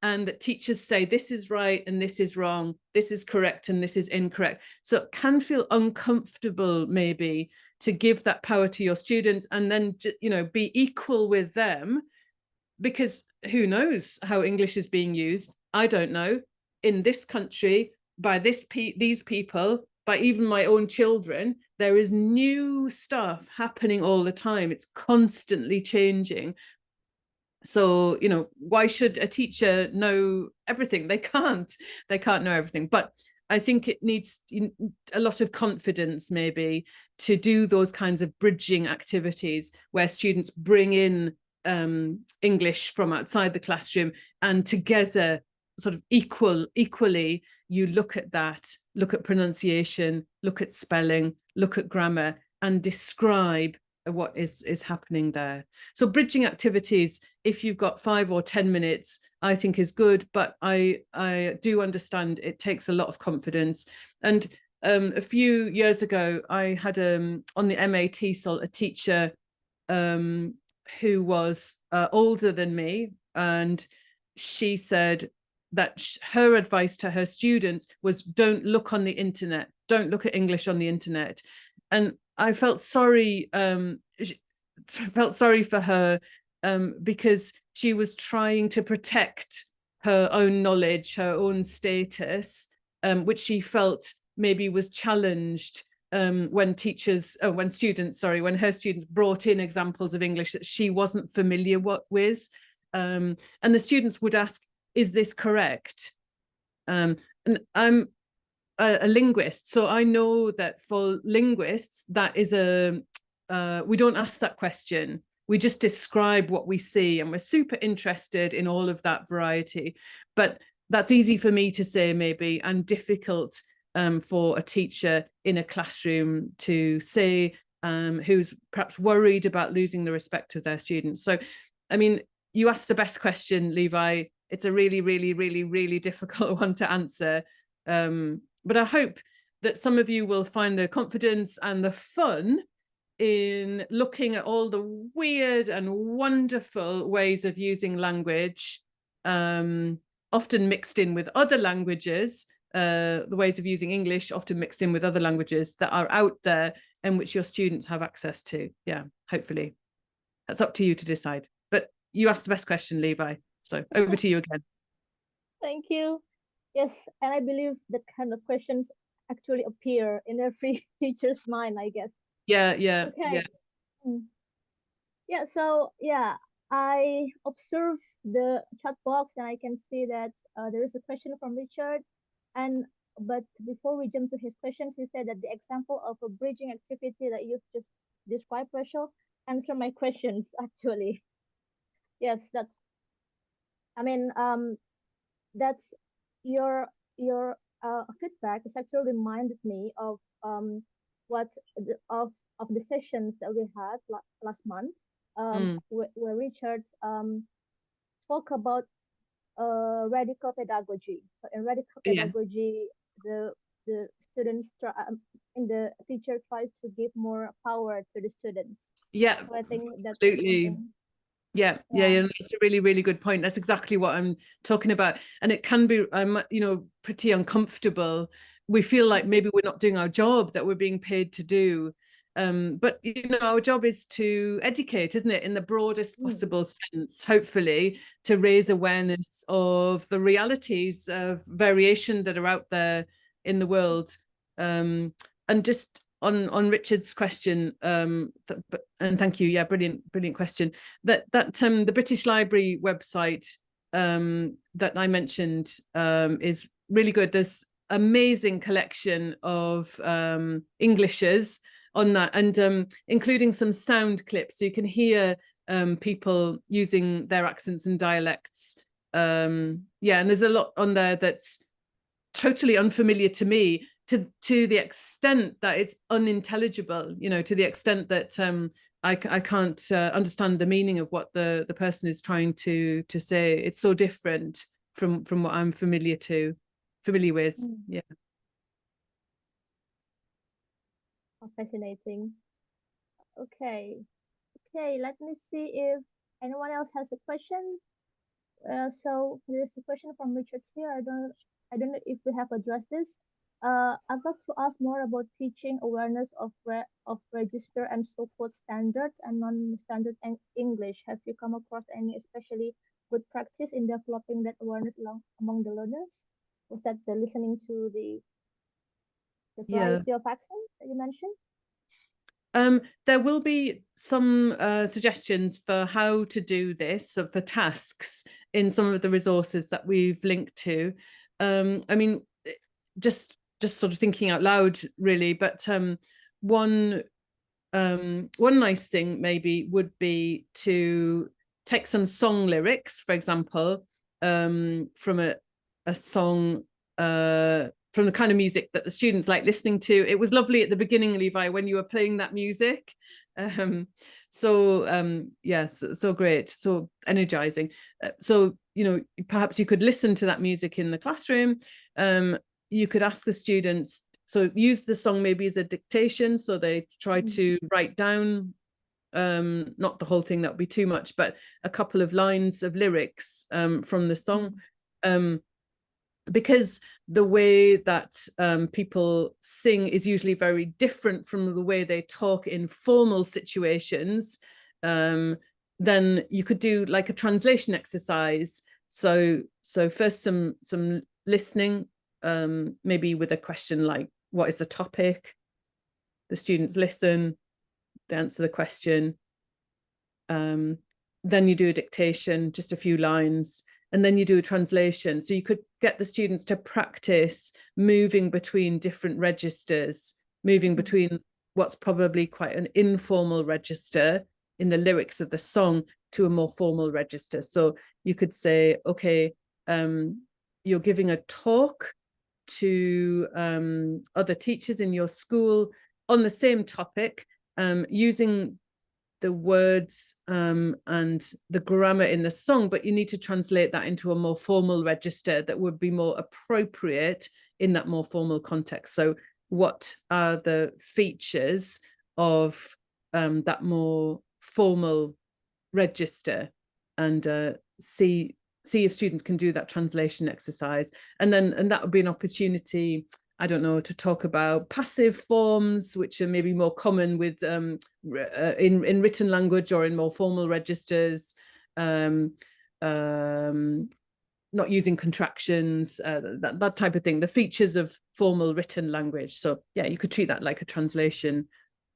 and that teachers say this is right and this is wrong, this is correct and this is incorrect. So it can feel uncomfortable maybe to give that power to your students and then, you know, be equal with them, because who knows how English is being used? I don't know. In this country, by these people, by even my own children, there is new stuff happening all the time. It's constantly changing. So, you know, why should a teacher know everything? They can't know everything. But I think it needs a lot of confidence maybe to do those kinds of bridging activities where students bring in English from outside the classroom, and together sort of equally, you look at that, look at pronunciation, look at spelling, look at grammar, and describe what is happening there. So bridging activities, if you've got 5 or 10 minutes, I think is good, but I do understand it takes a lot of confidence. And a few years ago, I had on the MA TESOL a teacher who was older than me, and she said that her advice to her students was, don't look on the internet, don't look at English on the internet. And I felt sorry for her because she was trying to protect her own knowledge, her own status, which she felt maybe was challenged when her students brought in examples of English that she wasn't familiar with. And the students would ask, is this correct? And I'm a linguist, so I know that for linguists, that is we don't ask that question. We just describe what we see, and we're super interested in all of that variety. But that's easy for me to say, maybe, and difficult for a teacher in a classroom to say, who's perhaps worried about losing the respect of their students. So, I mean, you asked the best question, Levi. It's a really, really, really, really difficult one to answer. But I hope that some of you will find the confidence and the fun in looking at all the weird and wonderful ways of using language, often mixed in with other languages, the ways of using English often mixed in with other languages that are out there and which your students have access to. Yeah, hopefully. That's up to you to decide. But you asked the best question, Levi. So over to you again. Thank you. Yes, and I believe that kind of questions actually appear in every teacher's mind, I guess. Yeah. Okay. Yeah, so yeah, I observed the chat box and I can see that there is a question from Richard. But before we jump to his questions, he said that the example of a bridging activity that you've just described, Rachel, answer my questions actually. Yes, I mean, that's your feedback has actually reminded me of what of the sessions that we had last month, where Richard spoke about radical pedagogy. So in radical pedagogy, the students in the teacher tries to give more power to the students. Yeah, so I think that's absolutely. something. Yeah. That's a really, really good point. That's exactly what I'm talking about. And it can be, pretty uncomfortable. We feel like maybe we're not doing our job that we're being paid to do. But our job is to educate, isn't it, in the broadest possible sense, hopefully, to raise awareness of the realities of variation that are out there in the world. And just on Richard's question, and thank you, brilliant question. That the British Library website that I mentioned is really good. There's amazing collection of Englishes on that, and including some sound clips, so you can hear people using their accents and dialects. And there's a lot on there that's totally unfamiliar to me, to the extent that it's unintelligible, to the extent that I can't understand the meaning of what the person is trying to say. It's so different from what I'm familiar with. Yeah. Fascinating. Okay, let me see if anyone else has a question. So there's a question from Richard here. I don't know if we have addressed this. I'd like to ask more about teaching awareness of register and so-called standard and non-standard English. Have you come across any especially good practice in developing that awareness among the learners? Was that the listening to the variety of accents that you mentioned? There will be some suggestions for how to do this, so for tasks, in some of the resources that we've linked to. I mean, just sort of thinking out loud, really, but one nice thing maybe would be to take some song lyrics, for example, from a song from the kind of music that the students like listening to. It was lovely at the beginning, Levi, when you were playing that music. Yeah, so great, so energizing. So, you know, perhaps you could listen to that music in the classroom. You could ask the students, so use the song maybe as a dictation, so they try to write down, not the whole thing, that would be too much, but a couple of lines of lyrics from the song. Because the way that people sing is usually very different from the way they talk in formal situations, then you could do like a translation exercise. So first some listening, maybe with a question like, what is the topic? The students listen, they answer the question. Then you do a dictation, just a few lines, and then you do a translation. So you could get the students to practice moving between different registers, moving between what's probably quite an informal register in the lyrics of the song to a more formal register. So you could say, okay, you're giving a talk to other teachers in your school on the same topic, using the words and the grammar in the song, but you need to translate that into a more formal register that would be more appropriate in that more formal context. So what are the features of that more formal register, and see if students can do that translation exercise. And that would be an opportunity, I don't know, to talk about passive forms, which are maybe more common with in written language or in more formal registers, not using contractions, that type of thing, the features of formal written language. So yeah, you could treat that like a translation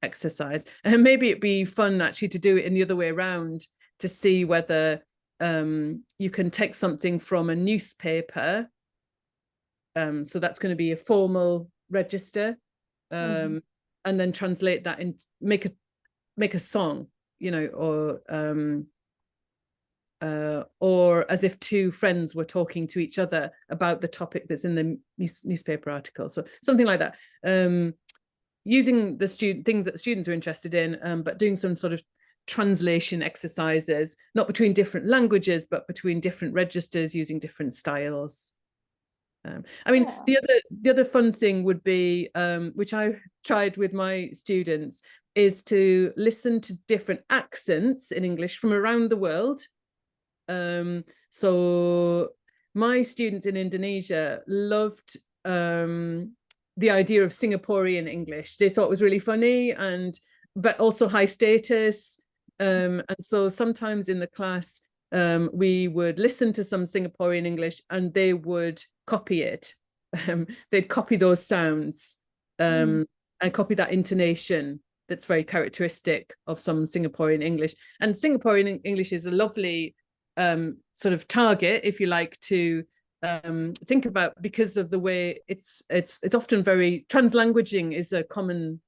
exercise. And maybe it'd be fun actually to do it in the other way around, to see whether you can take something from a newspaper, so that's going to be a formal register, and then translate that and make a song, you know, or as if two friends were talking to each other about the topic that's in the newspaper article. So something like that, using the things that the students are interested in, but doing some sort of translation exercises, not between different languages, but between different registers, using different styles. I mean, the other fun thing would be, which I tried with my students, is to listen to different accents in English from around the world. So my students in Indonesia loved the idea of Singaporean English. They thought it was really funny, but also high status. And so sometimes in the class, we would listen to some Singaporean English and they would copy it. They'd copy those sounds, and copy that intonation that's very characteristic of some Singaporean English. And Singaporean English is a lovely sort of target, if you like, to think about, because of the way it's often very translanguaging is a common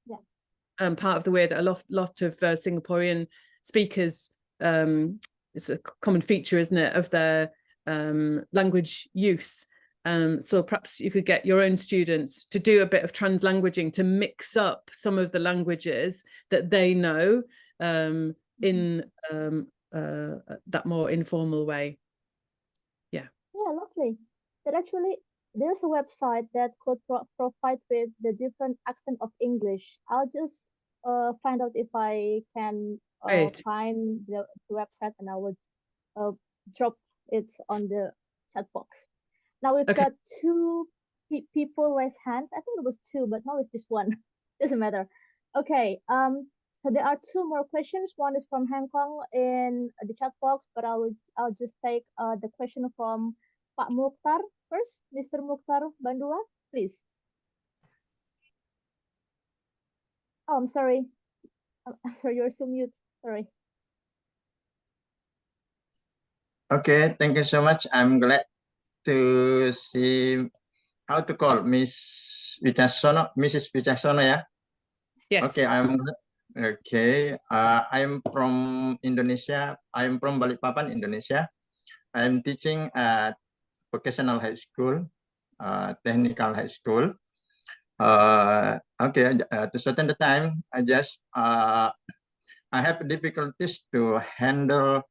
part of the way that a lot of Singaporean speakers, it's a common feature, isn't it, of their language use. So perhaps you could get your own students to do a bit of translanguaging, to mix up some of the languages that they know in that more informal way. Yeah, lovely. But actually, there's a website that could provide with the different accent of English. I'll just find out if I can find the website, and I will drop it on the chat box. Now we've got two people raise hands. I think it was two, but now it's just one. Doesn't matter. Okay. So there are two more questions. One is from Hong Kong in the chat box, but I'll just take the question from Pak Mukhtar first. Mr. Mukhtar Bandua, please. Oh, I'm sorry. I'm sorry, you're still mute. Sorry. Okay, thank you so much. I'm glad to see how to call Mrs. Wicaksono, yeah? Yes. Okay, I'm from Indonesia. I'm from Balikpapan, Indonesia. I'm teaching at vocational high school, technical high school. Okay, to certain the time, I have difficulties to handle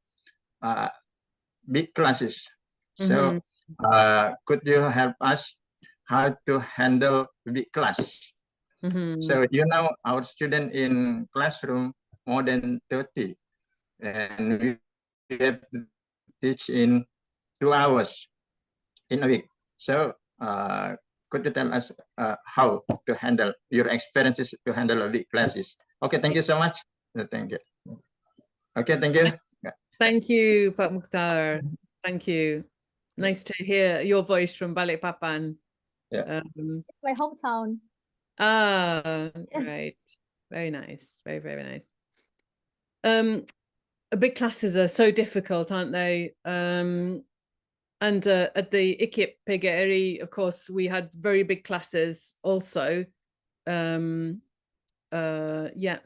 big classes. So could you help us how to handle big class? So our student in classroom more than 30, and we have to teach in 2 hours in a week. So could you tell us how to handle your experiences to handle big classes? Okay, thank you so much. Thank you. Okay, thank you. Thank you, Pak Mukhtar. Thank you. Nice to hear your voice from Balikpapan. Yeah. It's my hometown. Right. Very nice. Very, very nice. Big classes are so difficult, aren't they? And at the IKIP PGRI, of course, we had very big classes also. Yeah,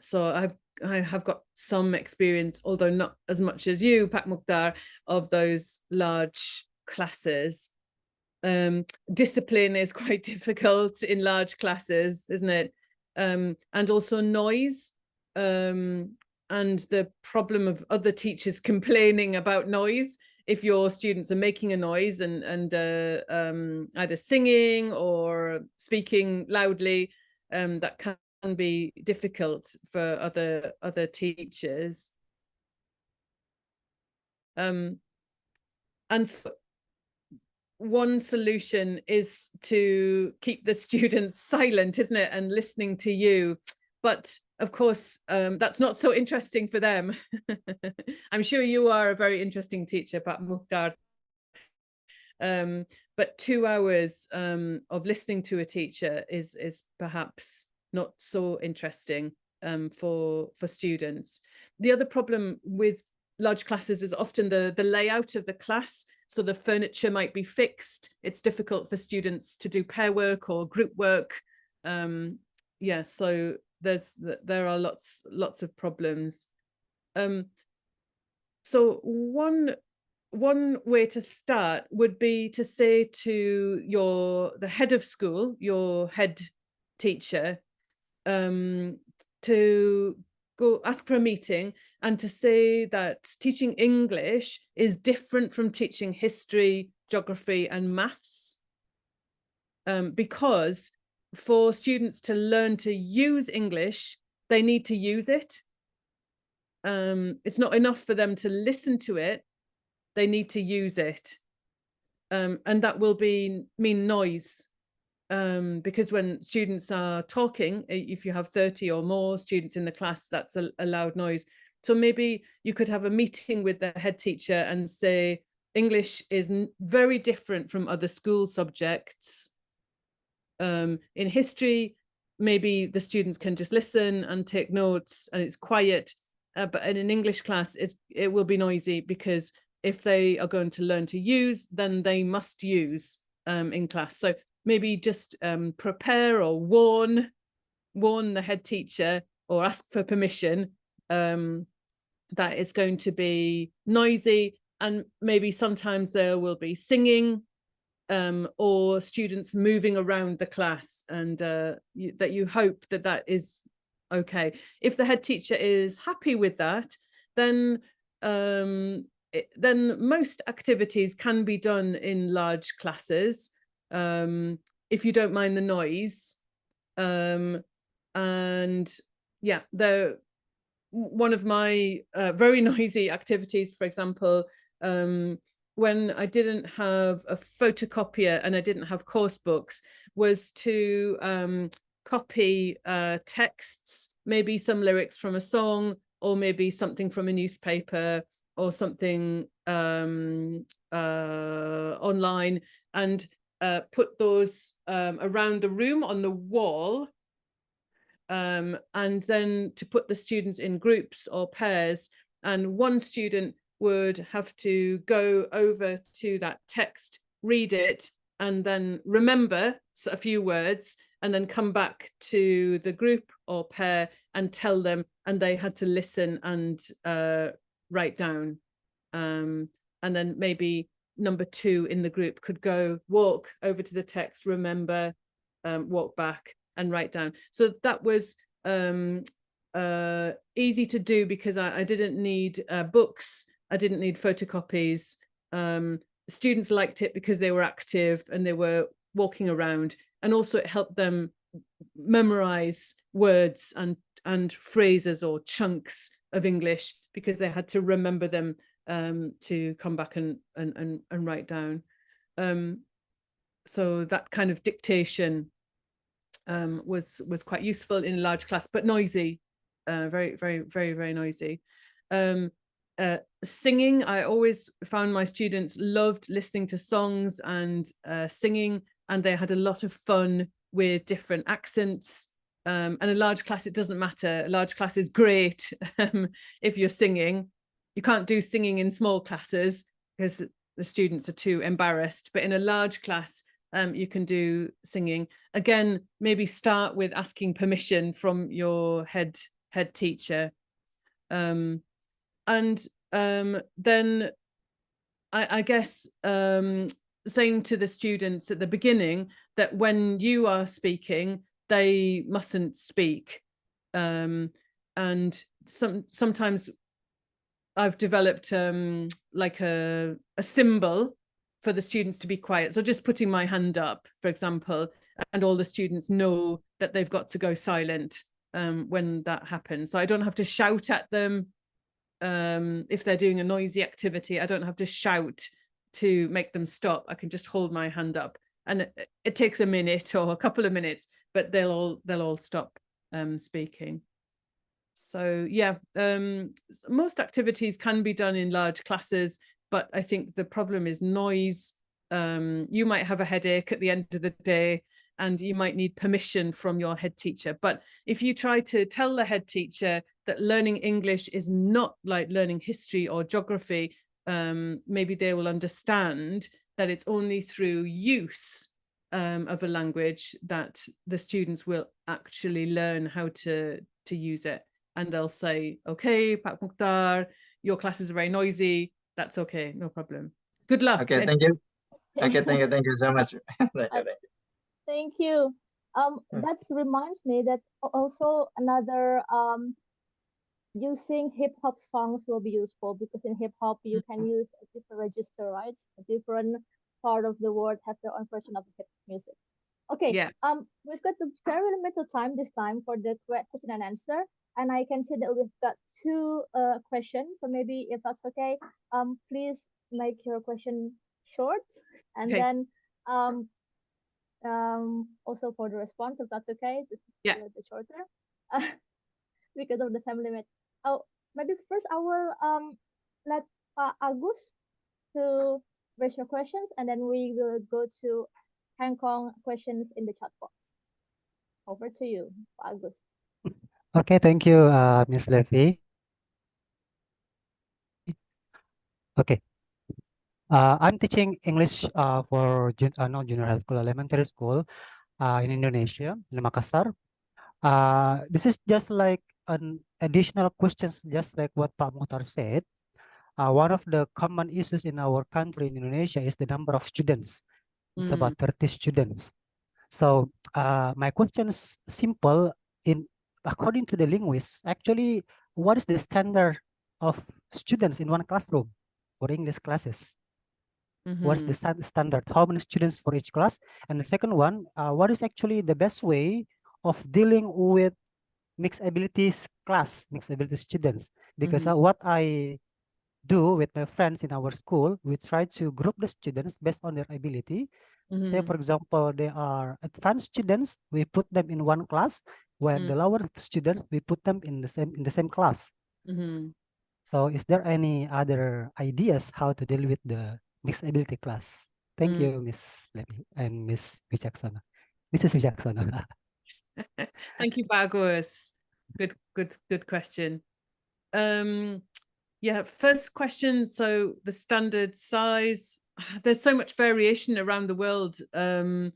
so I have got some experience, although not as much as you, Pak Mukhtar, of those large classes. Discipline is quite difficult in large classes, isn't it? And also noise, and the problem of other teachers complaining about noise. If your students are making a noise and either singing or speaking loudly, that can be difficult for other teachers. And so one solution is to keep the students silent, isn't it, and listening to you. But of course, that's not so interesting for them. I'm sure you are a very interesting teacher, Pak Mukhtar. But 2 hours of listening to a teacher is perhaps not so interesting for students. The other problem with large classes is often the layout of the class. So the furniture might be fixed. It's difficult for students to do pair work or group work. Yeah, so there are lots of problems. So one way to start would be to say to the head of school, your head teacher, to go ask for a meeting and to say that teaching English is different from teaching history, geography, and maths. Because for students to learn to use English, they need to use it. It's not enough for them to listen to it. They need to use it. And that will mean noise. Because when students are talking, if you have 30 or more students in the class, that's a loud noise. So maybe you could have a meeting with the head teacher and say, English is very different from other school subjects. In history, maybe the students can just listen and take notes and it's quiet. But in an English class, it will be noisy, because if they are going to learn to use, then they must use in class. So maybe just prepare or warn the head teacher or ask for permission that it's going to be noisy, and maybe sometimes there will be singing or students moving around the class, and that you hope that is okay. If the head teacher is happy with that, then most activities can be done in large classes, if you don't mind the noise. And yeah, one of my very noisy activities, for example, when I didn't have a photocopier and I didn't have course books, was to copy texts, maybe some lyrics from a song, or maybe something from a newspaper, or something online, and put those around the room on the wall, and then to put the students in groups or pairs, and one student would have to go over to that text, read it, and then remember a few words, and then come back to the group or pair and tell them, and they had to listen and write down. And then maybe number 2 in the group could go walk over to the text, remember, walk back and write down. So that was easy to do because I didn't need books, I didn't need photocopies. Students liked it because they were active and they were walking around, and also it helped them memorize words and phrases or chunks of English because they had to remember them to come back and write down. So that kind of dictation was quite useful in a large class, but noisy, very noisy. Singing, I always found my students loved listening to songs and singing, and they had a lot of fun with different accents. And a large class, it doesn't matter. A large class is great if you're singing. You can't do singing in small classes because the students are too embarrassed. But in a large class, you can do singing. Again, maybe start with asking permission from your head teacher. And then I guess saying to the students at the beginning that when you are speaking, they mustn't speak. And sometimes I've developed like a symbol for the students to be quiet. So just putting my hand up, for example, and all the students know that they've got to go silent when that happens. So I don't have to shout at them. If they're doing a noisy activity, I don't have to shout to make them stop. I can just hold my hand up, and it takes a minute or a couple of minutes, but they'll all stop speaking. So yeah, most activities can be done in large classes, but I think the problem is noise. You might have a headache at the end of the day, and you might need permission from your head teacher. But if you try to tell the head teacher that learning English is not like learning history or geography, maybe they will understand that it's only through use of a language that the students will actually learn how to use it. And they'll say, okay, Pak Mukhtar, your class is very noisy. That's okay, no problem. Good luck. Okay, thank you. Okay, thank you so much. Thank you. That reminds me that also another using hip hop songs will be useful, because in hip hop you can use a different register, right? A different part of the word has their own version of hip hop music. Okay. Yeah. We've got the very limited time this time for the question and answer, and I can see that we've got 2 questions. So maybe if that's okay, please make your question short, and Okay. then also for the response, if that's okay, just yeah, a little bit shorter because of the time limit. Oh, maybe first I will let Agus to raise your questions, and then we will go to Hong Kong questions in the chat box. Over to you, Agus. Okay, thank you, Ms. Levy. Okay. I'm teaching English for non-junior high school, elementary school in Indonesia, in Makassar. This is just like an additional questions, just like what Pak Mukhtar said. One of the common issues in our country in Indonesia is the number of students. It's about 30 students. So my question is simple. According to the linguists, actually, what is the standard of students in one classroom for English classes? What is the standard? How many students for each class? And the second one, what is actually the best way of dealing with mixed abilities class, mixed ability students? Because what I do with my friends in our school, we try to group the students based on their ability. Say, for example, they are advanced students, we put them in one class, while the lower students, we put them in the same class. So is there any other ideas how to deal with the mixed ability class? Thank you, Miss Levy and Miss Wijaksana. Mrs. Wijaksana. Thank you, Bagus. Good question. Yeah, first question. So the standard size, there's so much variation around the world. In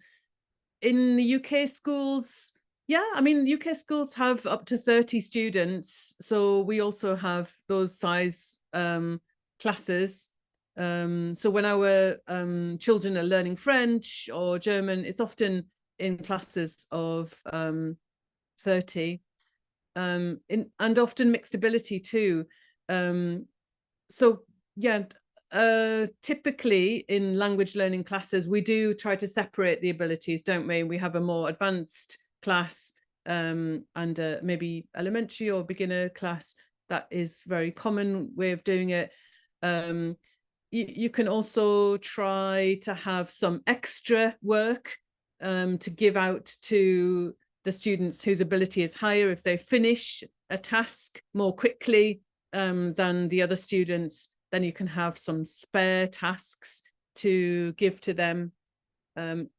the UK schools, yeah, I mean, UK schools have up to 30 students. So we also have those size classes. So when our children are learning French or German, it's often in classes of 30, and often mixed ability too. So yeah, typically in language learning classes, we do try to separate the abilities, don't we? We have a more advanced class and maybe elementary or beginner class. That is very common way of doing it. You can also try to have some extra work to give out to the students whose ability is higher if they finish a task more quickly than the other students. Then you can have some spare tasks to give to them.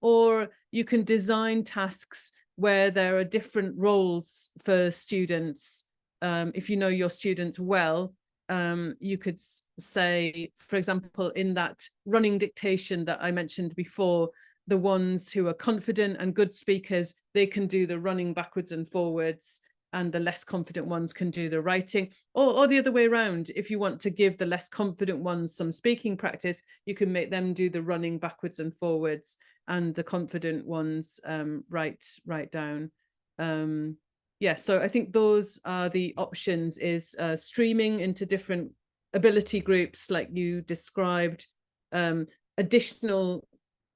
Or you can design tasks where there are different roles for students. If you know your students well, you could say, for example, in that running dictation that I mentioned before, the ones who are confident and good speakers, they can do the running backwards and forwards, and the less confident ones can do the writing, or the other way around. If you want to give the less confident ones some speaking practice, you can make them do the running backwards and forwards, and the confident ones write down. Yeah, so I think those are the options, is streaming into different ability groups like you described, additional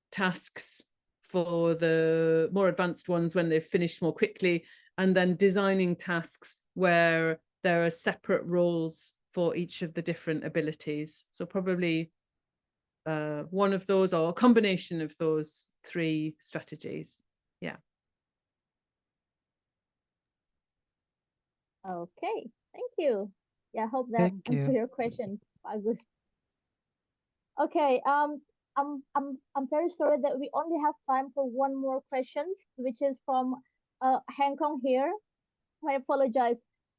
tasks for the more advanced ones when they've finished more quickly, and then designing tasks where there are separate roles for each of the different abilities. So probably one of those, or a combination of those 3 strategies. Yeah. Okay, thank you. Yeah, I hope that Thank answers you. your question, Agus. Okay, I'm very sorry that we only have time for one more question, which is from Hong Kong here. I apologize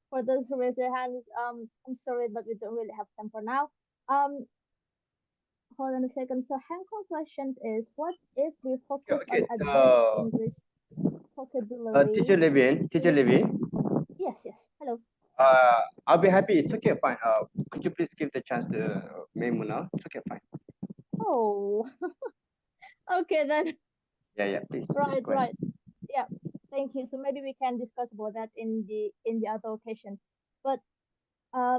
for those who raised their hands. I'm sorry, but we don't really have time for now. Hold on a second. So Hong Kong question is, what if we focus on advanced English vocabulary? Teacher Levin. Yes, yes. Hello. I'll be happy. It's okay, fine. Could you please give the chance to Maimuna? It's okay, fine. Oh, okay then. Yeah, please. Right, go ahead. right. Yeah, thank you. So maybe we can discuss about that in the other occasion. But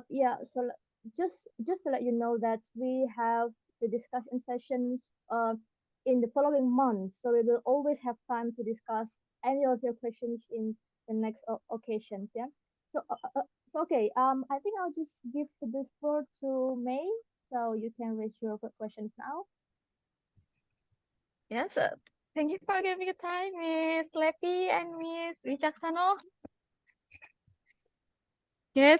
yeah. So just to let you know that we have the discussion sessions in the following months. So we will always have time to discuss any of your questions in the next occasions. Yeah. So okay. I think I'll just give this floor to May, so you can raise your questions now. Yes, thank you for giving me time, Miss Lepi and Miss Wijaksano. Yes,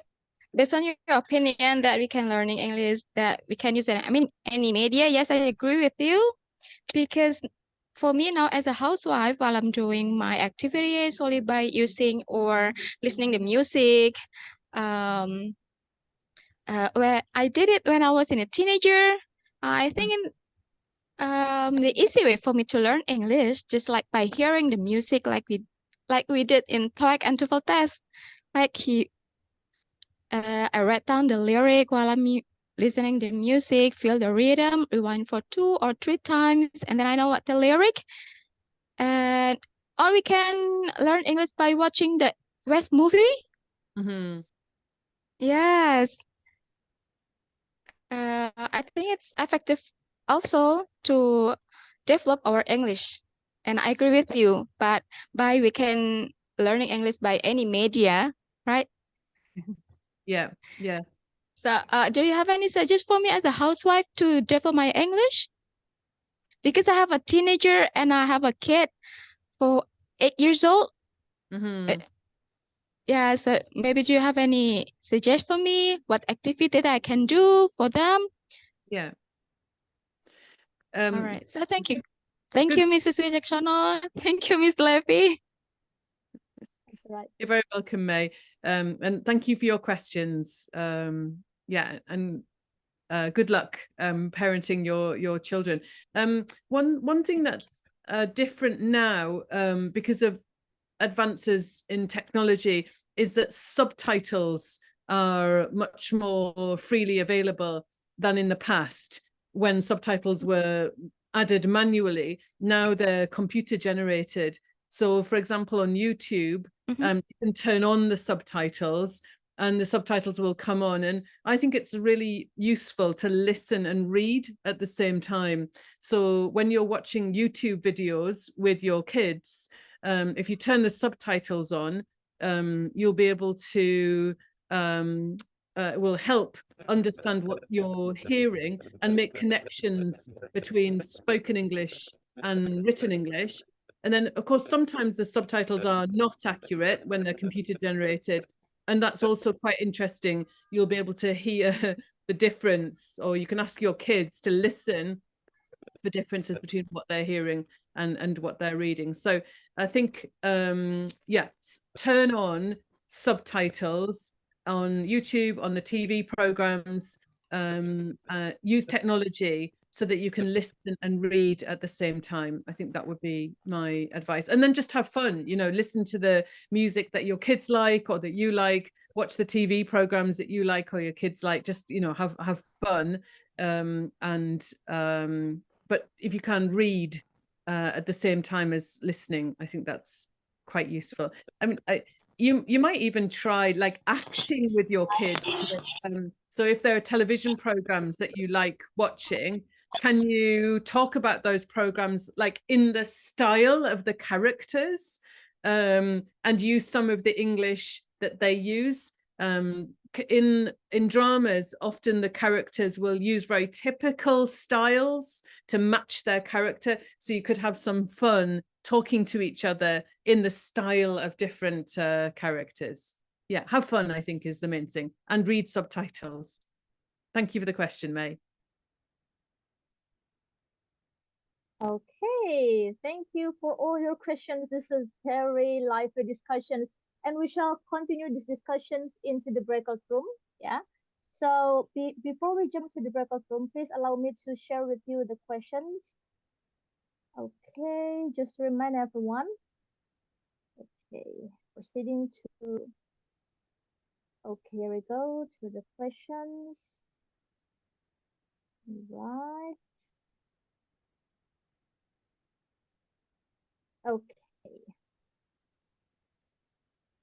based on your opinion that we can learning English, that we can use it, I mean, any media, yes, I agree with you. Because for me now as a housewife, while I'm doing my activities only by using or listening to music, where I did it when I was in a teenager, I think the easy way for me to learn English, just like by hearing the music, like we did in TOEIC and TOEFL test. Like I write down the lyric while I'm listening to music, feel the rhythm, rewind for 2 or 3 times, and then I know what the lyric. And or we can learn English by watching the West movie. Mm-hmm. Yes. I think it's effective also to develop our English. And I agree with you, but we can learning English by any media, right? Yeah. So do you have any suggestions for me as a housewife to develop my English? Because I have a teenager and I have a kid for 8 years old. Mm-hmm. Yeah, so maybe do you have any suggestion for me? What activity that I can do for them? Yeah. All right. So thank you. Thank good. you, Mrs. Wijaksano. Thank you, Miss Levy. That's right. You're very welcome, May. And thank you for your questions. Yeah, and good luck parenting your children. One thing that's different now because of advances in technology is that subtitles are much more freely available than in the past. when subtitles were added manually. Now they're computer generated. So for example, on YouTube, you can turn on the subtitles and the subtitles will come on. And I think it's really useful to listen and read at the same time. So when you're watching YouTube videos with your kids, if you turn the subtitles on, you'll be able to, it will help understand what you're hearing and make connections between spoken English and written English. And then, of course, sometimes the subtitles are not accurate when they're computer generated. And that's also quite interesting. You'll be able to hear the difference, or you can ask your kids to listen for differences between what they're hearing and what they're reading. So I think, yeah, turn on subtitles on YouTube, on the TV programs, use technology so that you can listen and read at the same time. I think that would be my advice. And then just have fun, you know, listen to the music that your kids like or that you like, watch the TV programs that you like or your kids like, just, you know, have fun. But if you can read at the same time as listening, I think that's quite useful. I mean, you might even try like acting with your kids. So if there are television programs that you like watching, can you talk about those programs like in the style of the characters, and use some of the English that they use? In dramas, often the characters will use very typical styles to match their character. So you could have some fun talking to each other in the style of different characters. Yeah, have fun, I think, is the main thing. And read subtitles. Thank you for the question, May. Okay, thank you for all your questions. This is very lively discussion, and we shall continue these discussions into the breakout room. Yeah. So before we jump to the breakout room, please allow me to share with you the questions. Okay, just to remind everyone. Okay, proceeding to. Okay, here we go to the questions. Right. Okay.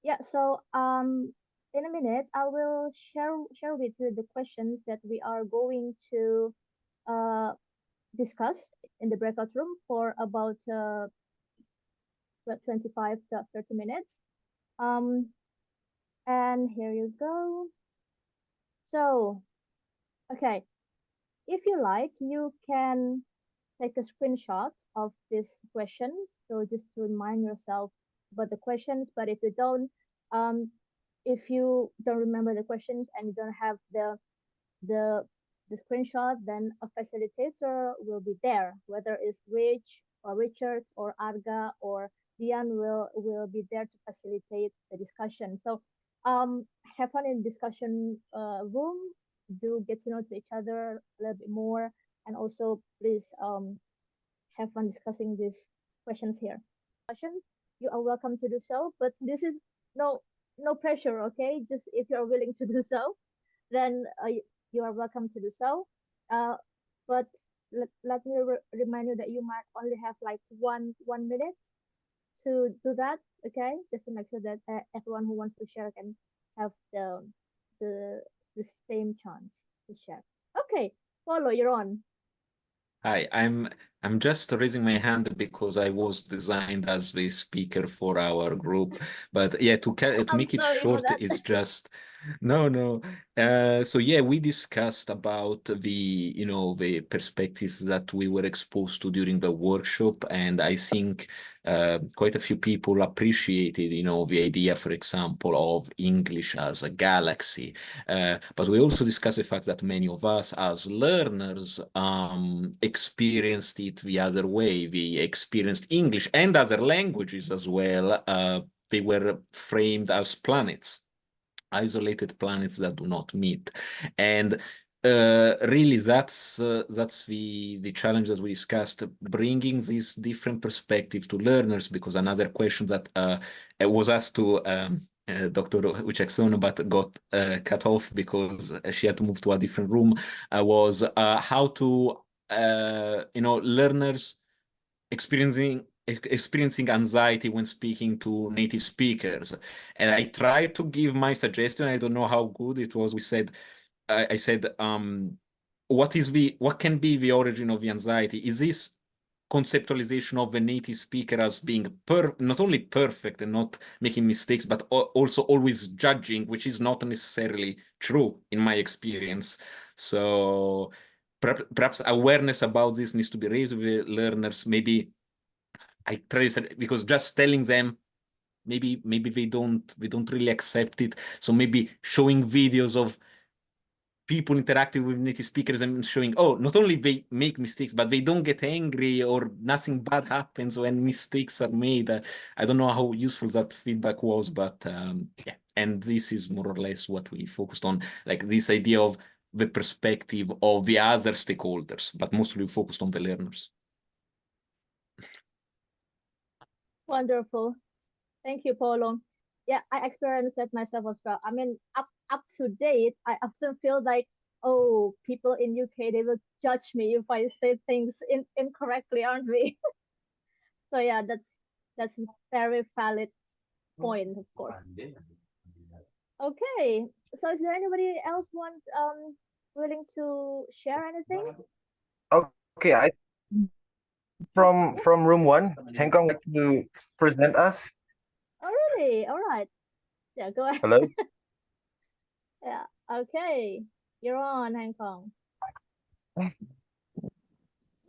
Yeah, so in a minute I will share with you the questions that we are going to discuss in the breakout room for about 25 to 30 minutes. And here you go. So, okay, if you like, you can take a screenshot of this question. So just to remind yourself about the questions. But if you don't remember the questions and you don't have the screenshot, then a facilitator will be there, whether it's Rich or Richard or Arga or Dian will be there to facilitate the discussion. So have fun in discussion room. Do get to know to each other a little bit more, and also please have fun discussing these questions here. You are welcome to do so, but this is no pressure, okay? Just if you're willing to do so, then you are welcome to do so. But let me remind you that you might only have like one minute to do that, okay? Just to make sure that everyone who wants to share can have the same chance to share. Okay, Paulo, you're on. Hi, I'm just raising my hand because I was designed as the speaker for our group. But yeah, to make it short is just no. So yeah, we discussed about the perspectives that we were exposed to during the workshop, and I think quite a few people appreciated the idea, for example, of English as a galaxy. But we also discussed the fact that many of us as learners experienced it the other way. We experienced English and other languages as well. They were framed as planets, isolated planets that do not meet. And really, that's the challenge that we discussed, bringing this different perspective to learners, because another question that was asked to Dr. Wichaksono, but got cut off because she had to move to a different room, was how to learners experiencing anxiety when speaking to native speakers. And I tried to give my suggestion. I don't know how good it was. I said, what can be the origin of the anxiety? Is this conceptualization of a native speaker as being not only perfect and not making mistakes, but also always judging, which is not necessarily true in my experience. So perhaps awareness about this needs to be raised with the learners. Maybe I trace it because just telling them maybe they don't really accept it. So maybe showing videos of people interacting with native speakers and showing, oh, not only they make mistakes, but they don't get angry or nothing bad happens when mistakes are made. I don't know how useful that feedback was, but yeah. And this is more or less what we focused on, like this idea of the perspective of the other stakeholders, but mostly focused on the learners. Wonderful. Thank you, Paulo. Yeah, I experienced that myself as well. I mean, up to date, I often feel like, oh, people in UK, they will judge me if I say things incorrectly, aren't we? So yeah, that's a very valid point, of course. Okay, so is there anybody else willing to share anything? Okay, from room 1, Heng Kong like to present us. Oh, really? All right. Yeah, go ahead. Hello. Yeah. Okay. You're on, Hong Kong.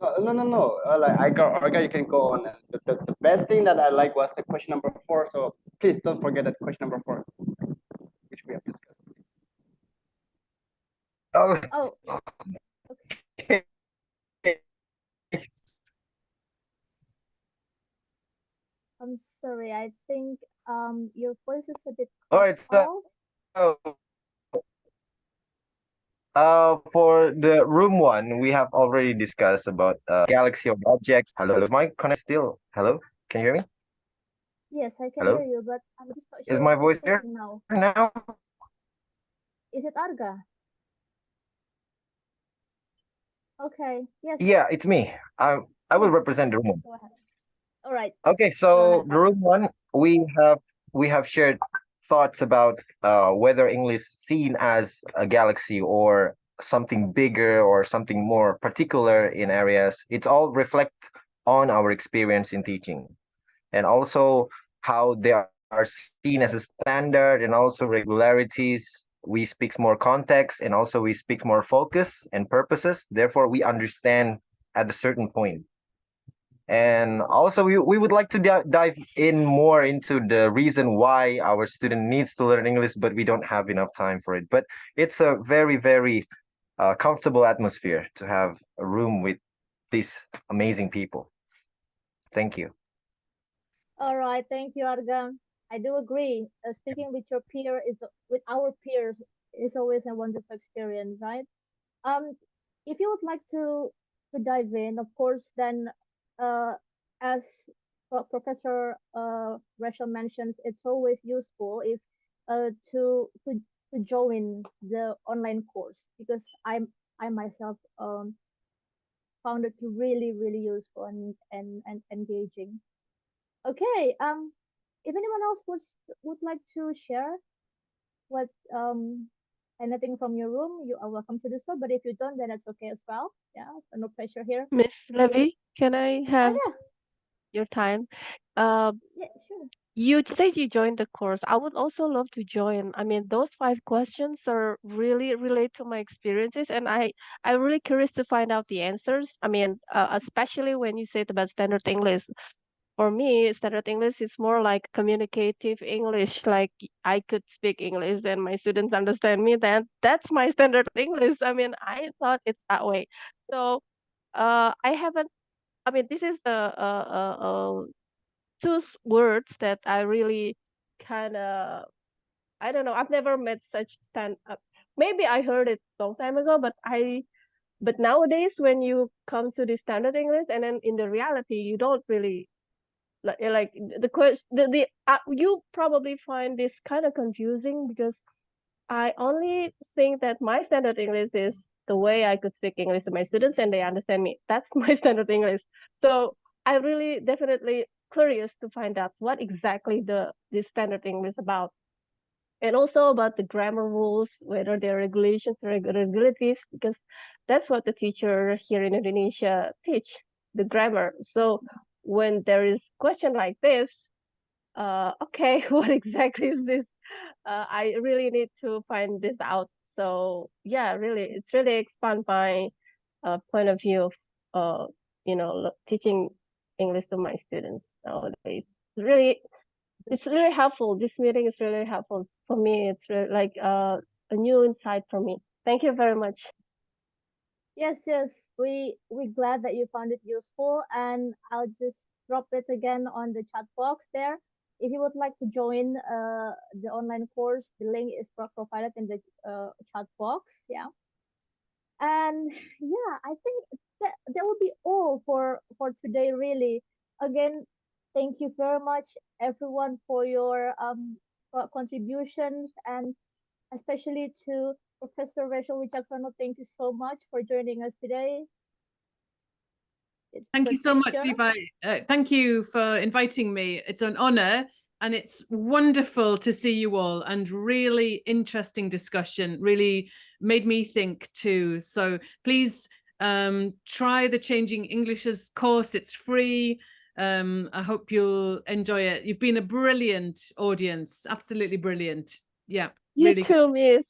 No. Like Olga, you can go on. The best thing that I like was the question number 4. So please don't forget that question number 4, which we have discussed. Oh. Okay. I'm sorry. I think your voice is a bit All right. For the room 1, we have already discussed about galaxy of objects. Hello, is my connect still? Hello, can you hear me? Yes, I can Hello? hear you, but I'm just not sure. Is my voice clear now? Is it Arga? Okay. Yes. Yeah, it's me. I will represent the room 1. Go ahead. All right. Okay, so the room 1, we have shared thoughts about whether English seen as a galaxy or something bigger or something more particular in areas. It's all reflect on our experience in teaching, and also how they are seen as a standard, and also regularities. We speak more context, and also we speak more focus and purposes. Therefore, we understand at a certain point. And also, we would like to dive in more into the reason why our student needs to learn English, but we don't have enough time for it. But it's a very, very comfortable atmosphere to have a room with these amazing people. Thank you. All right. Thank you, Arga. I do agree. Speaking with with our peers is always a wonderful experience, right? If you would like to dive in, of course, then as Professor Rachel mentions, it's always useful if to join the online course, because I myself found it really useful and engaging. Okay, if anyone else would like to share what anything from your room, you are welcome to do so. But if you don't, then it's okay as well. Yeah, so no pressure here. Miss Levy, can I have yeah. your time? Yeah, sure. You said you joined the course. I would also love to join. I mean, those 5 questions are really relate to my experiences, and I'm really curious to find out the answers. I mean, especially when you said about standard English. For me, standard English is more like communicative English. Like I could speak English and my students understand me. Then that's my standard English. I mean, I thought it's that way. So, I haven't. I mean, this is the two words that I really kind of. I don't know. I've never met such stand up. Maybe I heard it long time ago, but nowadays when you come to the standard English and then in the reality, you don't really like the question you probably find this kind of confusing, because I only think that my standard English is the way I could speak English to my students and they understand me. That's my standard English. So I'm really definitely curious to find out what exactly the standard English is about. And also about the grammar rules, whether they're regulations or regularities, because that's what the teacher here in Indonesia teach, the grammar. So when there is question like this, okay, what exactly is this? I really need to find this out. So yeah, really, it's really expand my point of view of, teaching English to my students nowadays. It's really helpful. This meeting is really helpful for me. It's really like a new insight for me. Thank you very much. Yes, we're glad that you found it useful, and I'll just drop it again on the chat box there. If you would like to join the online course, the link is provided in the chat box. Yeah, and yeah, I think that will be all for today. Really, again, thank you very much, everyone, for your contributions, and especially to Professor Rachel Wicaksono. Thank you so much for joining us today. Thank you so much, Levi. Thank you for inviting me. It's an honor, and it's wonderful to see you all, and really interesting discussion, really made me think too. So please try the Changing Englishes course. It's free. I hope you'll enjoy it. You've been a brilliant audience, absolutely brilliant. Yeah. You really too, Miss.